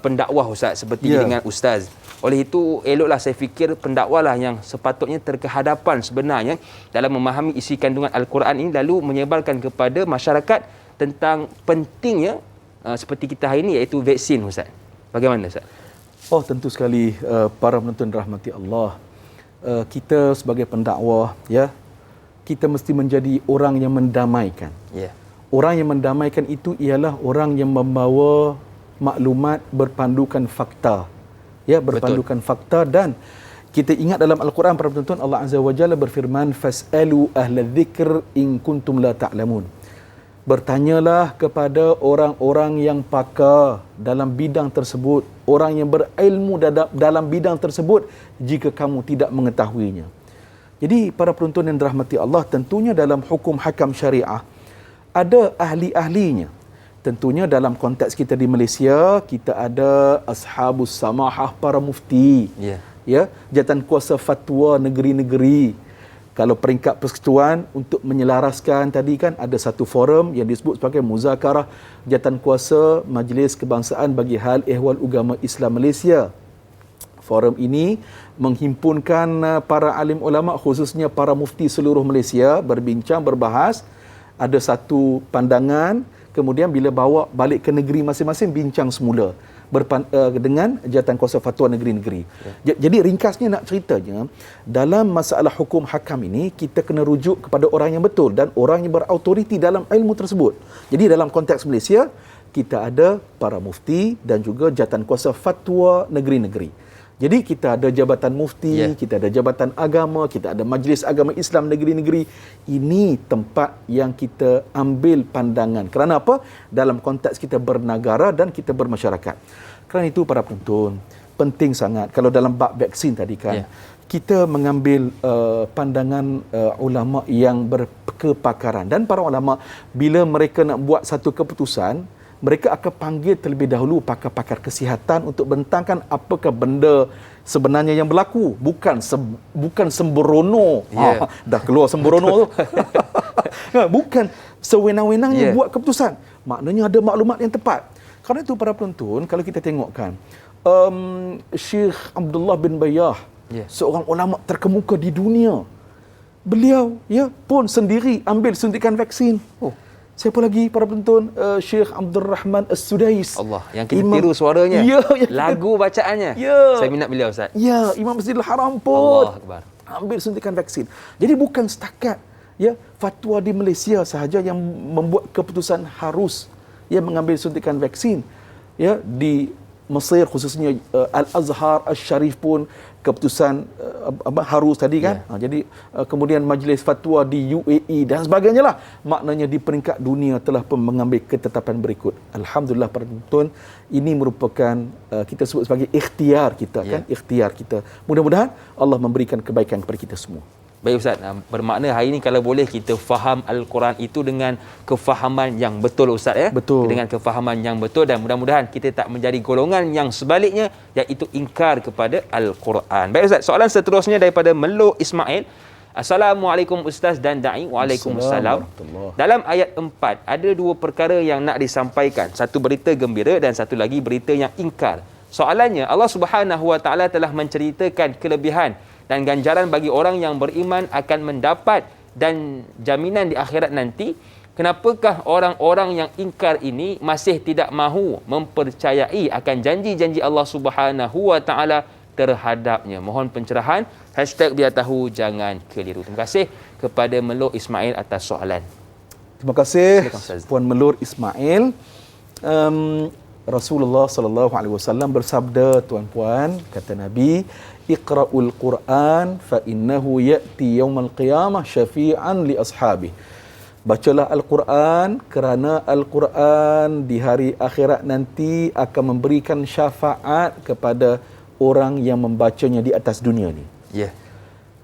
pendakwah, Ustaz, seperti dengan Ustaz. Oleh itu, eloklah saya fikir pendakwalah yang sepatutnya terkehadapan sebenarnya dalam memahami isi kandungan Al-Quran ini, lalu menyebarkan kepada masyarakat tentang pentingnya seperti kita hari ini, iaitu vaksin, Ustaz. Bagaimana, Ustaz? Oh, tentu sekali para penonton rahmati Allah. Kita sebagai pendakwah, ya, kita mesti menjadi orang yang mendamaikan. Ya. Orang yang mendamaikan itu ialah orang yang membawa maklumat berpandukan fakta. Ya, berpandukan fakta. Dan kita ingat dalam Al-Quran, para penonton, Allah Azza wa Jalla berfirman, fas'alu ahla dzikr in kuntum la ta'lamun. Bertanyalah kepada orang-orang yang pakar dalam bidang tersebut, orang yang berilmu dalam bidang tersebut, jika kamu tidak mengetahuinya. Jadi para penonton yang dirahmati Allah, tentunya dalam hukum hakam syariah ada ahli-ahlinya. Tentunya dalam konteks kita di Malaysia, kita ada ashabus samahah, para mufti, ya, jawatan kuasa fatwa negeri-negeri. Kalau peringkat persekutuan untuk menyelaraskan tadi kan ada satu forum yang disebut sebagai Muzakarah Jawatankuasa Majlis Kebangsaan bagi Hal Ehwal Agama Islam Malaysia. Forum ini menghimpunkan para alim ulama khususnya para mufti seluruh Malaysia berbincang, berbahas, ada satu pandangan, kemudian bila bawa balik ke negeri masing-masing bincang semula dengan Jawatankuasa Fatwa Negeri-Negeri. Jadi ringkasnya nak ceritanya, dalam masalah hukum hakam ini kita kena rujuk kepada orang yang betul dan orang yang berautoriti dalam ilmu tersebut. Jadi dalam konteks Malaysia kita ada para mufti dan juga Jawatankuasa Fatwa Negeri-Negeri. Jadi kita ada jabatan mufti, kita ada jabatan agama, kita ada Majlis Agama Islam Negeri-Negeri. Ini tempat yang kita ambil pandangan. Kerana apa? Dalam konteks kita bernegara dan kita bermasyarakat. Kerana itu para penonton, penting sangat. Kalau dalam bab vaksin tadi kan, kita mengambil pandangan ulama yang berkepakaran. Dan para ulama, bila mereka nak buat satu keputusan, mereka akan panggil terlebih dahulu pakar-pakar kesihatan untuk bentangkan apakah benda sebenarnya yang berlaku. Bukan sembrono. Dah keluar sembrono tu. Bukan sewenang-wenangnya buat keputusan. Maknanya ada maklumat yang tepat. Kerana itu para penonton, kalau kita tengokkan, Syekh Abdullah bin Bayyah, seorang ulama terkemuka di dunia. Beliau pun sendiri ambil suntikan vaksin. Siapa lagi para penonton? Syekh Abdul Rahman As-Sudais. Allah, yang kita tiru suaranya. Lagu bacaannya. Saya minat beliau, Ustaz. Imam Masjidil Haram pun Allah Akbar. ambil suntikan vaksin. Jadi bukan setakat fatwa di Malaysia sahaja yang membuat keputusan harus mengambil suntikan vaksin. Di Mesir khususnya Al-Azhar Al-Syarif pun keputusan harus tadi kan. Jadi kemudian majlis fatwa di UAE dan sebagainya lah. Maknanya di peringkat dunia telah pun mengambil ketetapan berikut. Alhamdulillah para penonton, ini merupakan kita sebut sebagai ikhtiar kita kan, ikhtiar kita. Mudah-mudahan Allah memberikan kebaikan kepada kita semua. Baik Ustaz, bermakna hari ini kalau boleh kita faham Al-Quran itu dengan kefahaman yang betul Ustaz Betul. Dengan kefahaman yang betul, dan mudah-mudahan kita tak menjadi golongan yang sebaliknya, iaitu ingkar kepada Al-Quran. Baik Ustaz, soalan seterusnya daripada Melo Ismail. Assalamualaikum Ustaz dan Da'i. Waalaikumsalam. Dalam ayat 4 ada dua perkara yang nak disampaikan. Satu berita gembira dan satu lagi berita yang ingkar. Soalannya, Allah Subhanahu Wa Taala telah menceritakan kelebihan dan ganjaran bagi orang yang beriman akan mendapat dan jaminan di akhirat nanti. Kenapakah orang-orang yang ingkar ini masih tidak mahu mempercayai akan janji-janji Allah Subhanahu Wa Taala terhadapnya? Mohon pencerahan. #biar tahu jangan keliru. Terima kasih kepada Melur Ismail atas soalan. Terima kasih Puan Melur Ismail. Rasulullah sallallahu alaihi wasallam bersabda, tuan-puan, kata Nabi, Iqra'ul Quran fa innahu ya'ti yaumal qiyamah syafi'an li ashabi. Bacalah Al-Quran kerana Al-Quran di hari akhirat nanti akan memberikan syafaat kepada orang yang membacanya di atas dunia ni.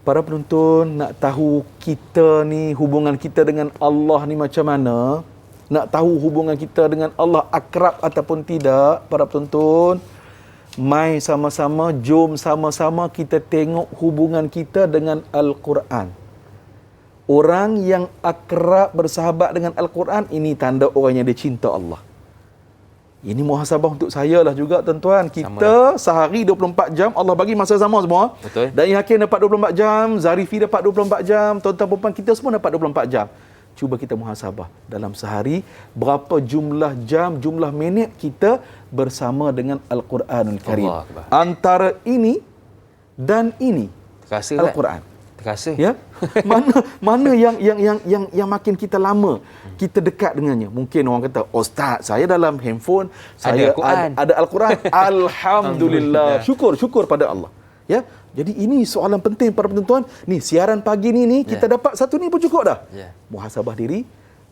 Para penonton nak tahu kita ni, hubungan kita dengan Allah ni macam mana? Nak tahu hubungan kita dengan Allah akrab ataupun tidak, para penonton, mai sama-sama, jom sama-sama kita tengok hubungan kita dengan Al-Quran. Orang yang akrab bersahabat dengan Al-Quran, ini tanda orang yang dia cinta Allah. Ini muhasabah untuk saya lah juga, tuan-tuan. Kita sehari 24 jam, Allah bagi masa sama semua. Betul. Dan Hakim dapat 24 jam, Zarifi dapat 24 jam, tuan-tuan perempuan kita semua dapat 24 jam. Cuba kita muhasabah dalam sehari berapa jumlah jam, jumlah minit kita bersama dengan Al-Quranul Karim. Antara ini dan ini Terasa Al-Quran. Terasa. Mana yang makin kita lama kita dekat dengannya. Mungkin orang kata, "Ustaz, saya dalam handphone saya ada Al-Quran." Alhamdulillah. Syukur pada Allah. Jadi ini soalan penting para penonton. Ni siaran pagi ni kita dapat satu ni pun cukup dah. Muhasabah diri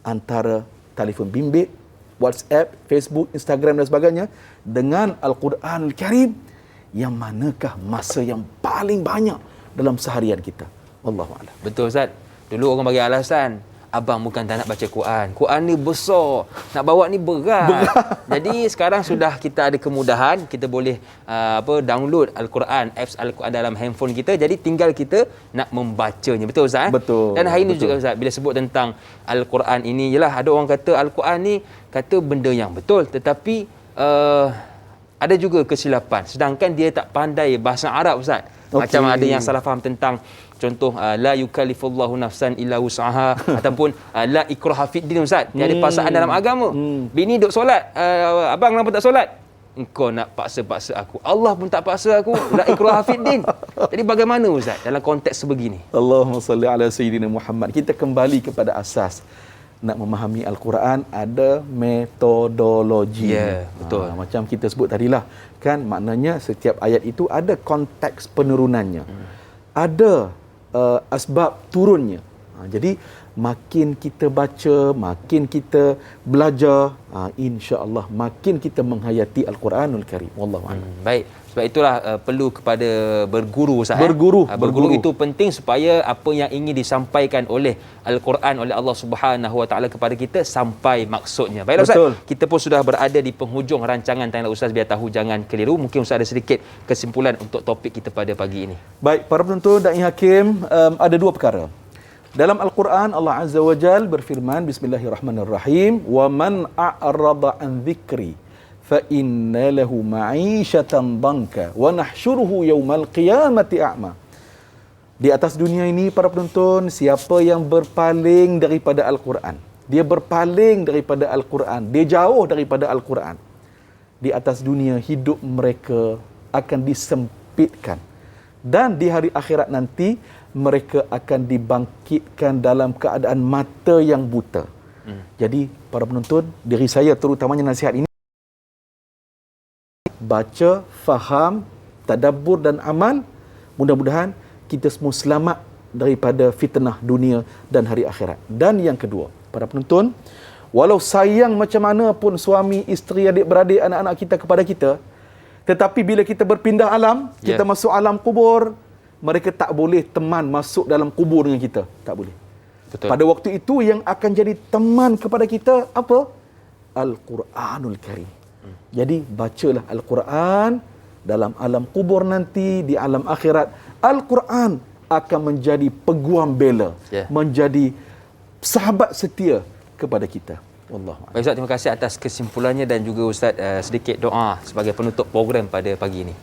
antara telefon bimbit, WhatsApp, Facebook, Instagram dan sebagainya dengan Al-Quranul Karim. Yang manakah masa yang paling banyak dalam seharian kita? Wallahu a'lam. Betul Ustaz. Dulu orang bagi alasan, abang bukan tak nak baca Quran. Quran ni besar, nak bawa ni berat. Jadi sekarang sudah kita ada kemudahan, kita boleh download Al-Quran, apps Al-Quran dalam handphone kita. Jadi tinggal kita nak membacanya. Betul Ustaz? Betul. Dan hari ini betul. juga Ustaz, bila sebut tentang Al-Quran ini, yalah ada orang kata Al-Quran ni kata benda yang betul, tetapi ada juga kesilapan. Sedangkan dia tak pandai bahasa Arab Ustaz. Macam ada yang salah faham tentang contoh la yukallifullahu nafsan illa wus'aha ataupun la ikraha fid din Ustaz. Tiada paksaan dalam agama. Bini duk solat, abang kenapa tak solat? Engkau nak paksa-paksa aku. Allah pun tak paksa aku. La ikraha fid din. Jadi bagaimana Ustaz dalam konteks sebegini? Allahumma salli ala sayyidina Muhammad. Kita kembali kepada asas. Nak memahami Al-Quran ada metodologi. Ya, betul. Macam kita sebut tadilah, kan maknanya setiap ayat itu ada konteks penurunannya. Ada asbab turunnya. Jadi makin kita baca, makin kita belajar, insya-Allah makin kita menghayati Al-Quranul Karim. Wallahu a'lam. Baik. Sebab itulah perlu kepada berguru Ustaz. Berguru. Berguru itu penting supaya apa yang ingin disampaikan oleh Al-Quran, oleh Allah Subhanahu Wa Taala kepada kita sampai maksudnya. Baiklah Ustaz, kita pun sudah berada di penghujung rancangan Tanya Ustaz, biar tahu jangan keliru. Mungkin Ustaz ada sedikit kesimpulan untuk topik kita pada pagi ini. Baik, para penonton dan hakim, ada dua perkara. Dalam Al-Quran Allah Azza wa Jal berfirman, Bismillahirrahmanirrahim, wa man a'rada an dzikri fa inna lahu ma'isyatan danka wa nahsyuruhu yaumal qiyamati a'ma. Di atas dunia ini para penonton, siapa yang berpaling daripada Al-Quran, dia berpaling daripada Al-Quran, dia jauh daripada Al-Quran, di atas dunia hidup mereka akan disempitkan, dan di hari akhirat nanti mereka akan dibangkitkan dalam keadaan mata yang buta. Jadi para penonton, diri saya terutamanya nasihat ini, baca, faham, tadabbur dan amal. Mudah-mudahan kita semua selamat daripada fitnah dunia dan hari akhirat. Dan yang kedua, para penonton, walau sayang macam mana pun suami, isteri, adik-beradik, anak-anak kita kepada kita, tetapi bila kita berpindah alam, kita masuk alam kubur, mereka tak boleh teman masuk dalam kubur dengan kita. Tak boleh. Betul. Pada waktu itu yang akan jadi teman kepada kita apa? Al-Quranul Karim. Jadi bacalah Al-Quran dalam alam kubur nanti, di alam akhirat. Al-Quran akan menjadi peguam bela, menjadi sahabat setia kepada kita. Wallahualam. Baik Ustaz, terima kasih atas kesimpulannya dan juga Ustaz sedikit doa sebagai penutup program pada pagi ini.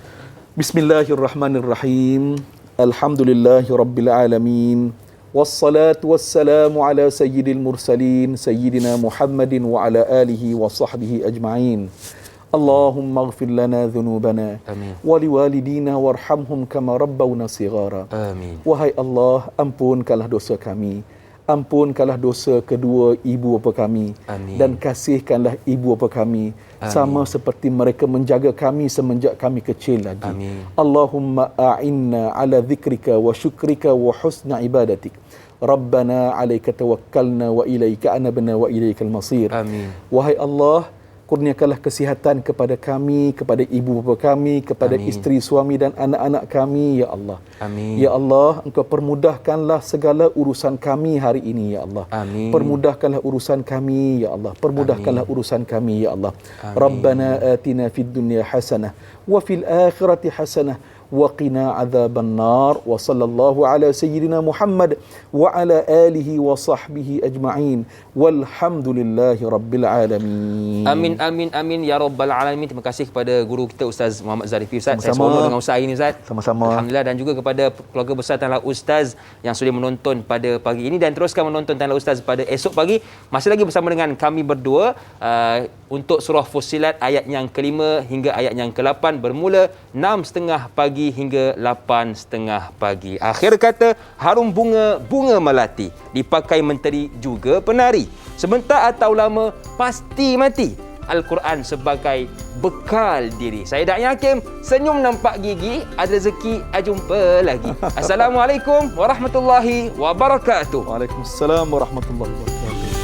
Bismillahirrahmanirrahim. Alhamdulillahirabbil alamin. Wassalatu wassalamu ala sayyidil mursalin sayyidina Muhammadin wa ala alihi wa sahbihi ajma'in. Allahumma ighfir lana dhunubana wa liwalidina warhamhum kama rabbawna shighara. Amin. Wahai Allah, ampunkanlah dosa kami, ampunkanlah dosa kedua ibu bapa kami. Amin. Dan kasihkanlah ibu bapa kami. Amin. Sama seperti mereka menjaga kami semenjak kami kecil lagi. Amin. Allahumma a'inna ala dhikrika wa syukrika wa husna ibadatik. Rabbana 'alaika tawakkalna wa ilaika anabna wa ilaikal masir. Amin. Wahai Allah, kurniakanlah kesihatan kepada kami, kepada ibu bapa kami, kepada isteri, suami dan anak-anak kami, ya Allah. Amin. Ya Allah, Engkau permudahkanlah segala urusan kami hari ini, ya Allah. Amin. Permudahkanlah urusan kami, ya Allah. Permudahkanlah urusan kami, ya Allah. Amin. Rabbana atina fid dunya hasanah wa fil akhirati hasanah wa qina adzaban nar. Wa sallallahu ala sayyidina Muhammad wa ala alihi wa sahbihi ajma'in. Walhamdulillahi rabbil alamin. Amin amin amin ya rabbal alamin. Terima kasih kepada guru kita Ustaz Muhammad Zarifi Ustaz. Saya seronok dengan usaha ini Ustaz. Sama-sama. Alhamdulillah, dan juga kepada keluarga besar Tanlah Ustaz yang sudah menonton pada pagi ini, dan teruskan menonton Tanlah Ustaz pada esok pagi. Masih lagi bersama dengan kami berdua untuk surah Fussilat ayat yang ke-5 hingga ayat yang ke-8, bermula 6.30 pagi hingga 8.30 pagi. Akhir kata, harum bunga, bunga melati, dipakai menteri juga penari. Sebentar atau lama pasti mati. Al-Quran sebagai bekal diri. Saya Da'i Hakim, senyum nampak gigi, ada rezeki, jumpa lagi. Assalamualaikum warahmatullahi wabarakatuh. Waalaikumsalam warahmatullahi wabarakatuh.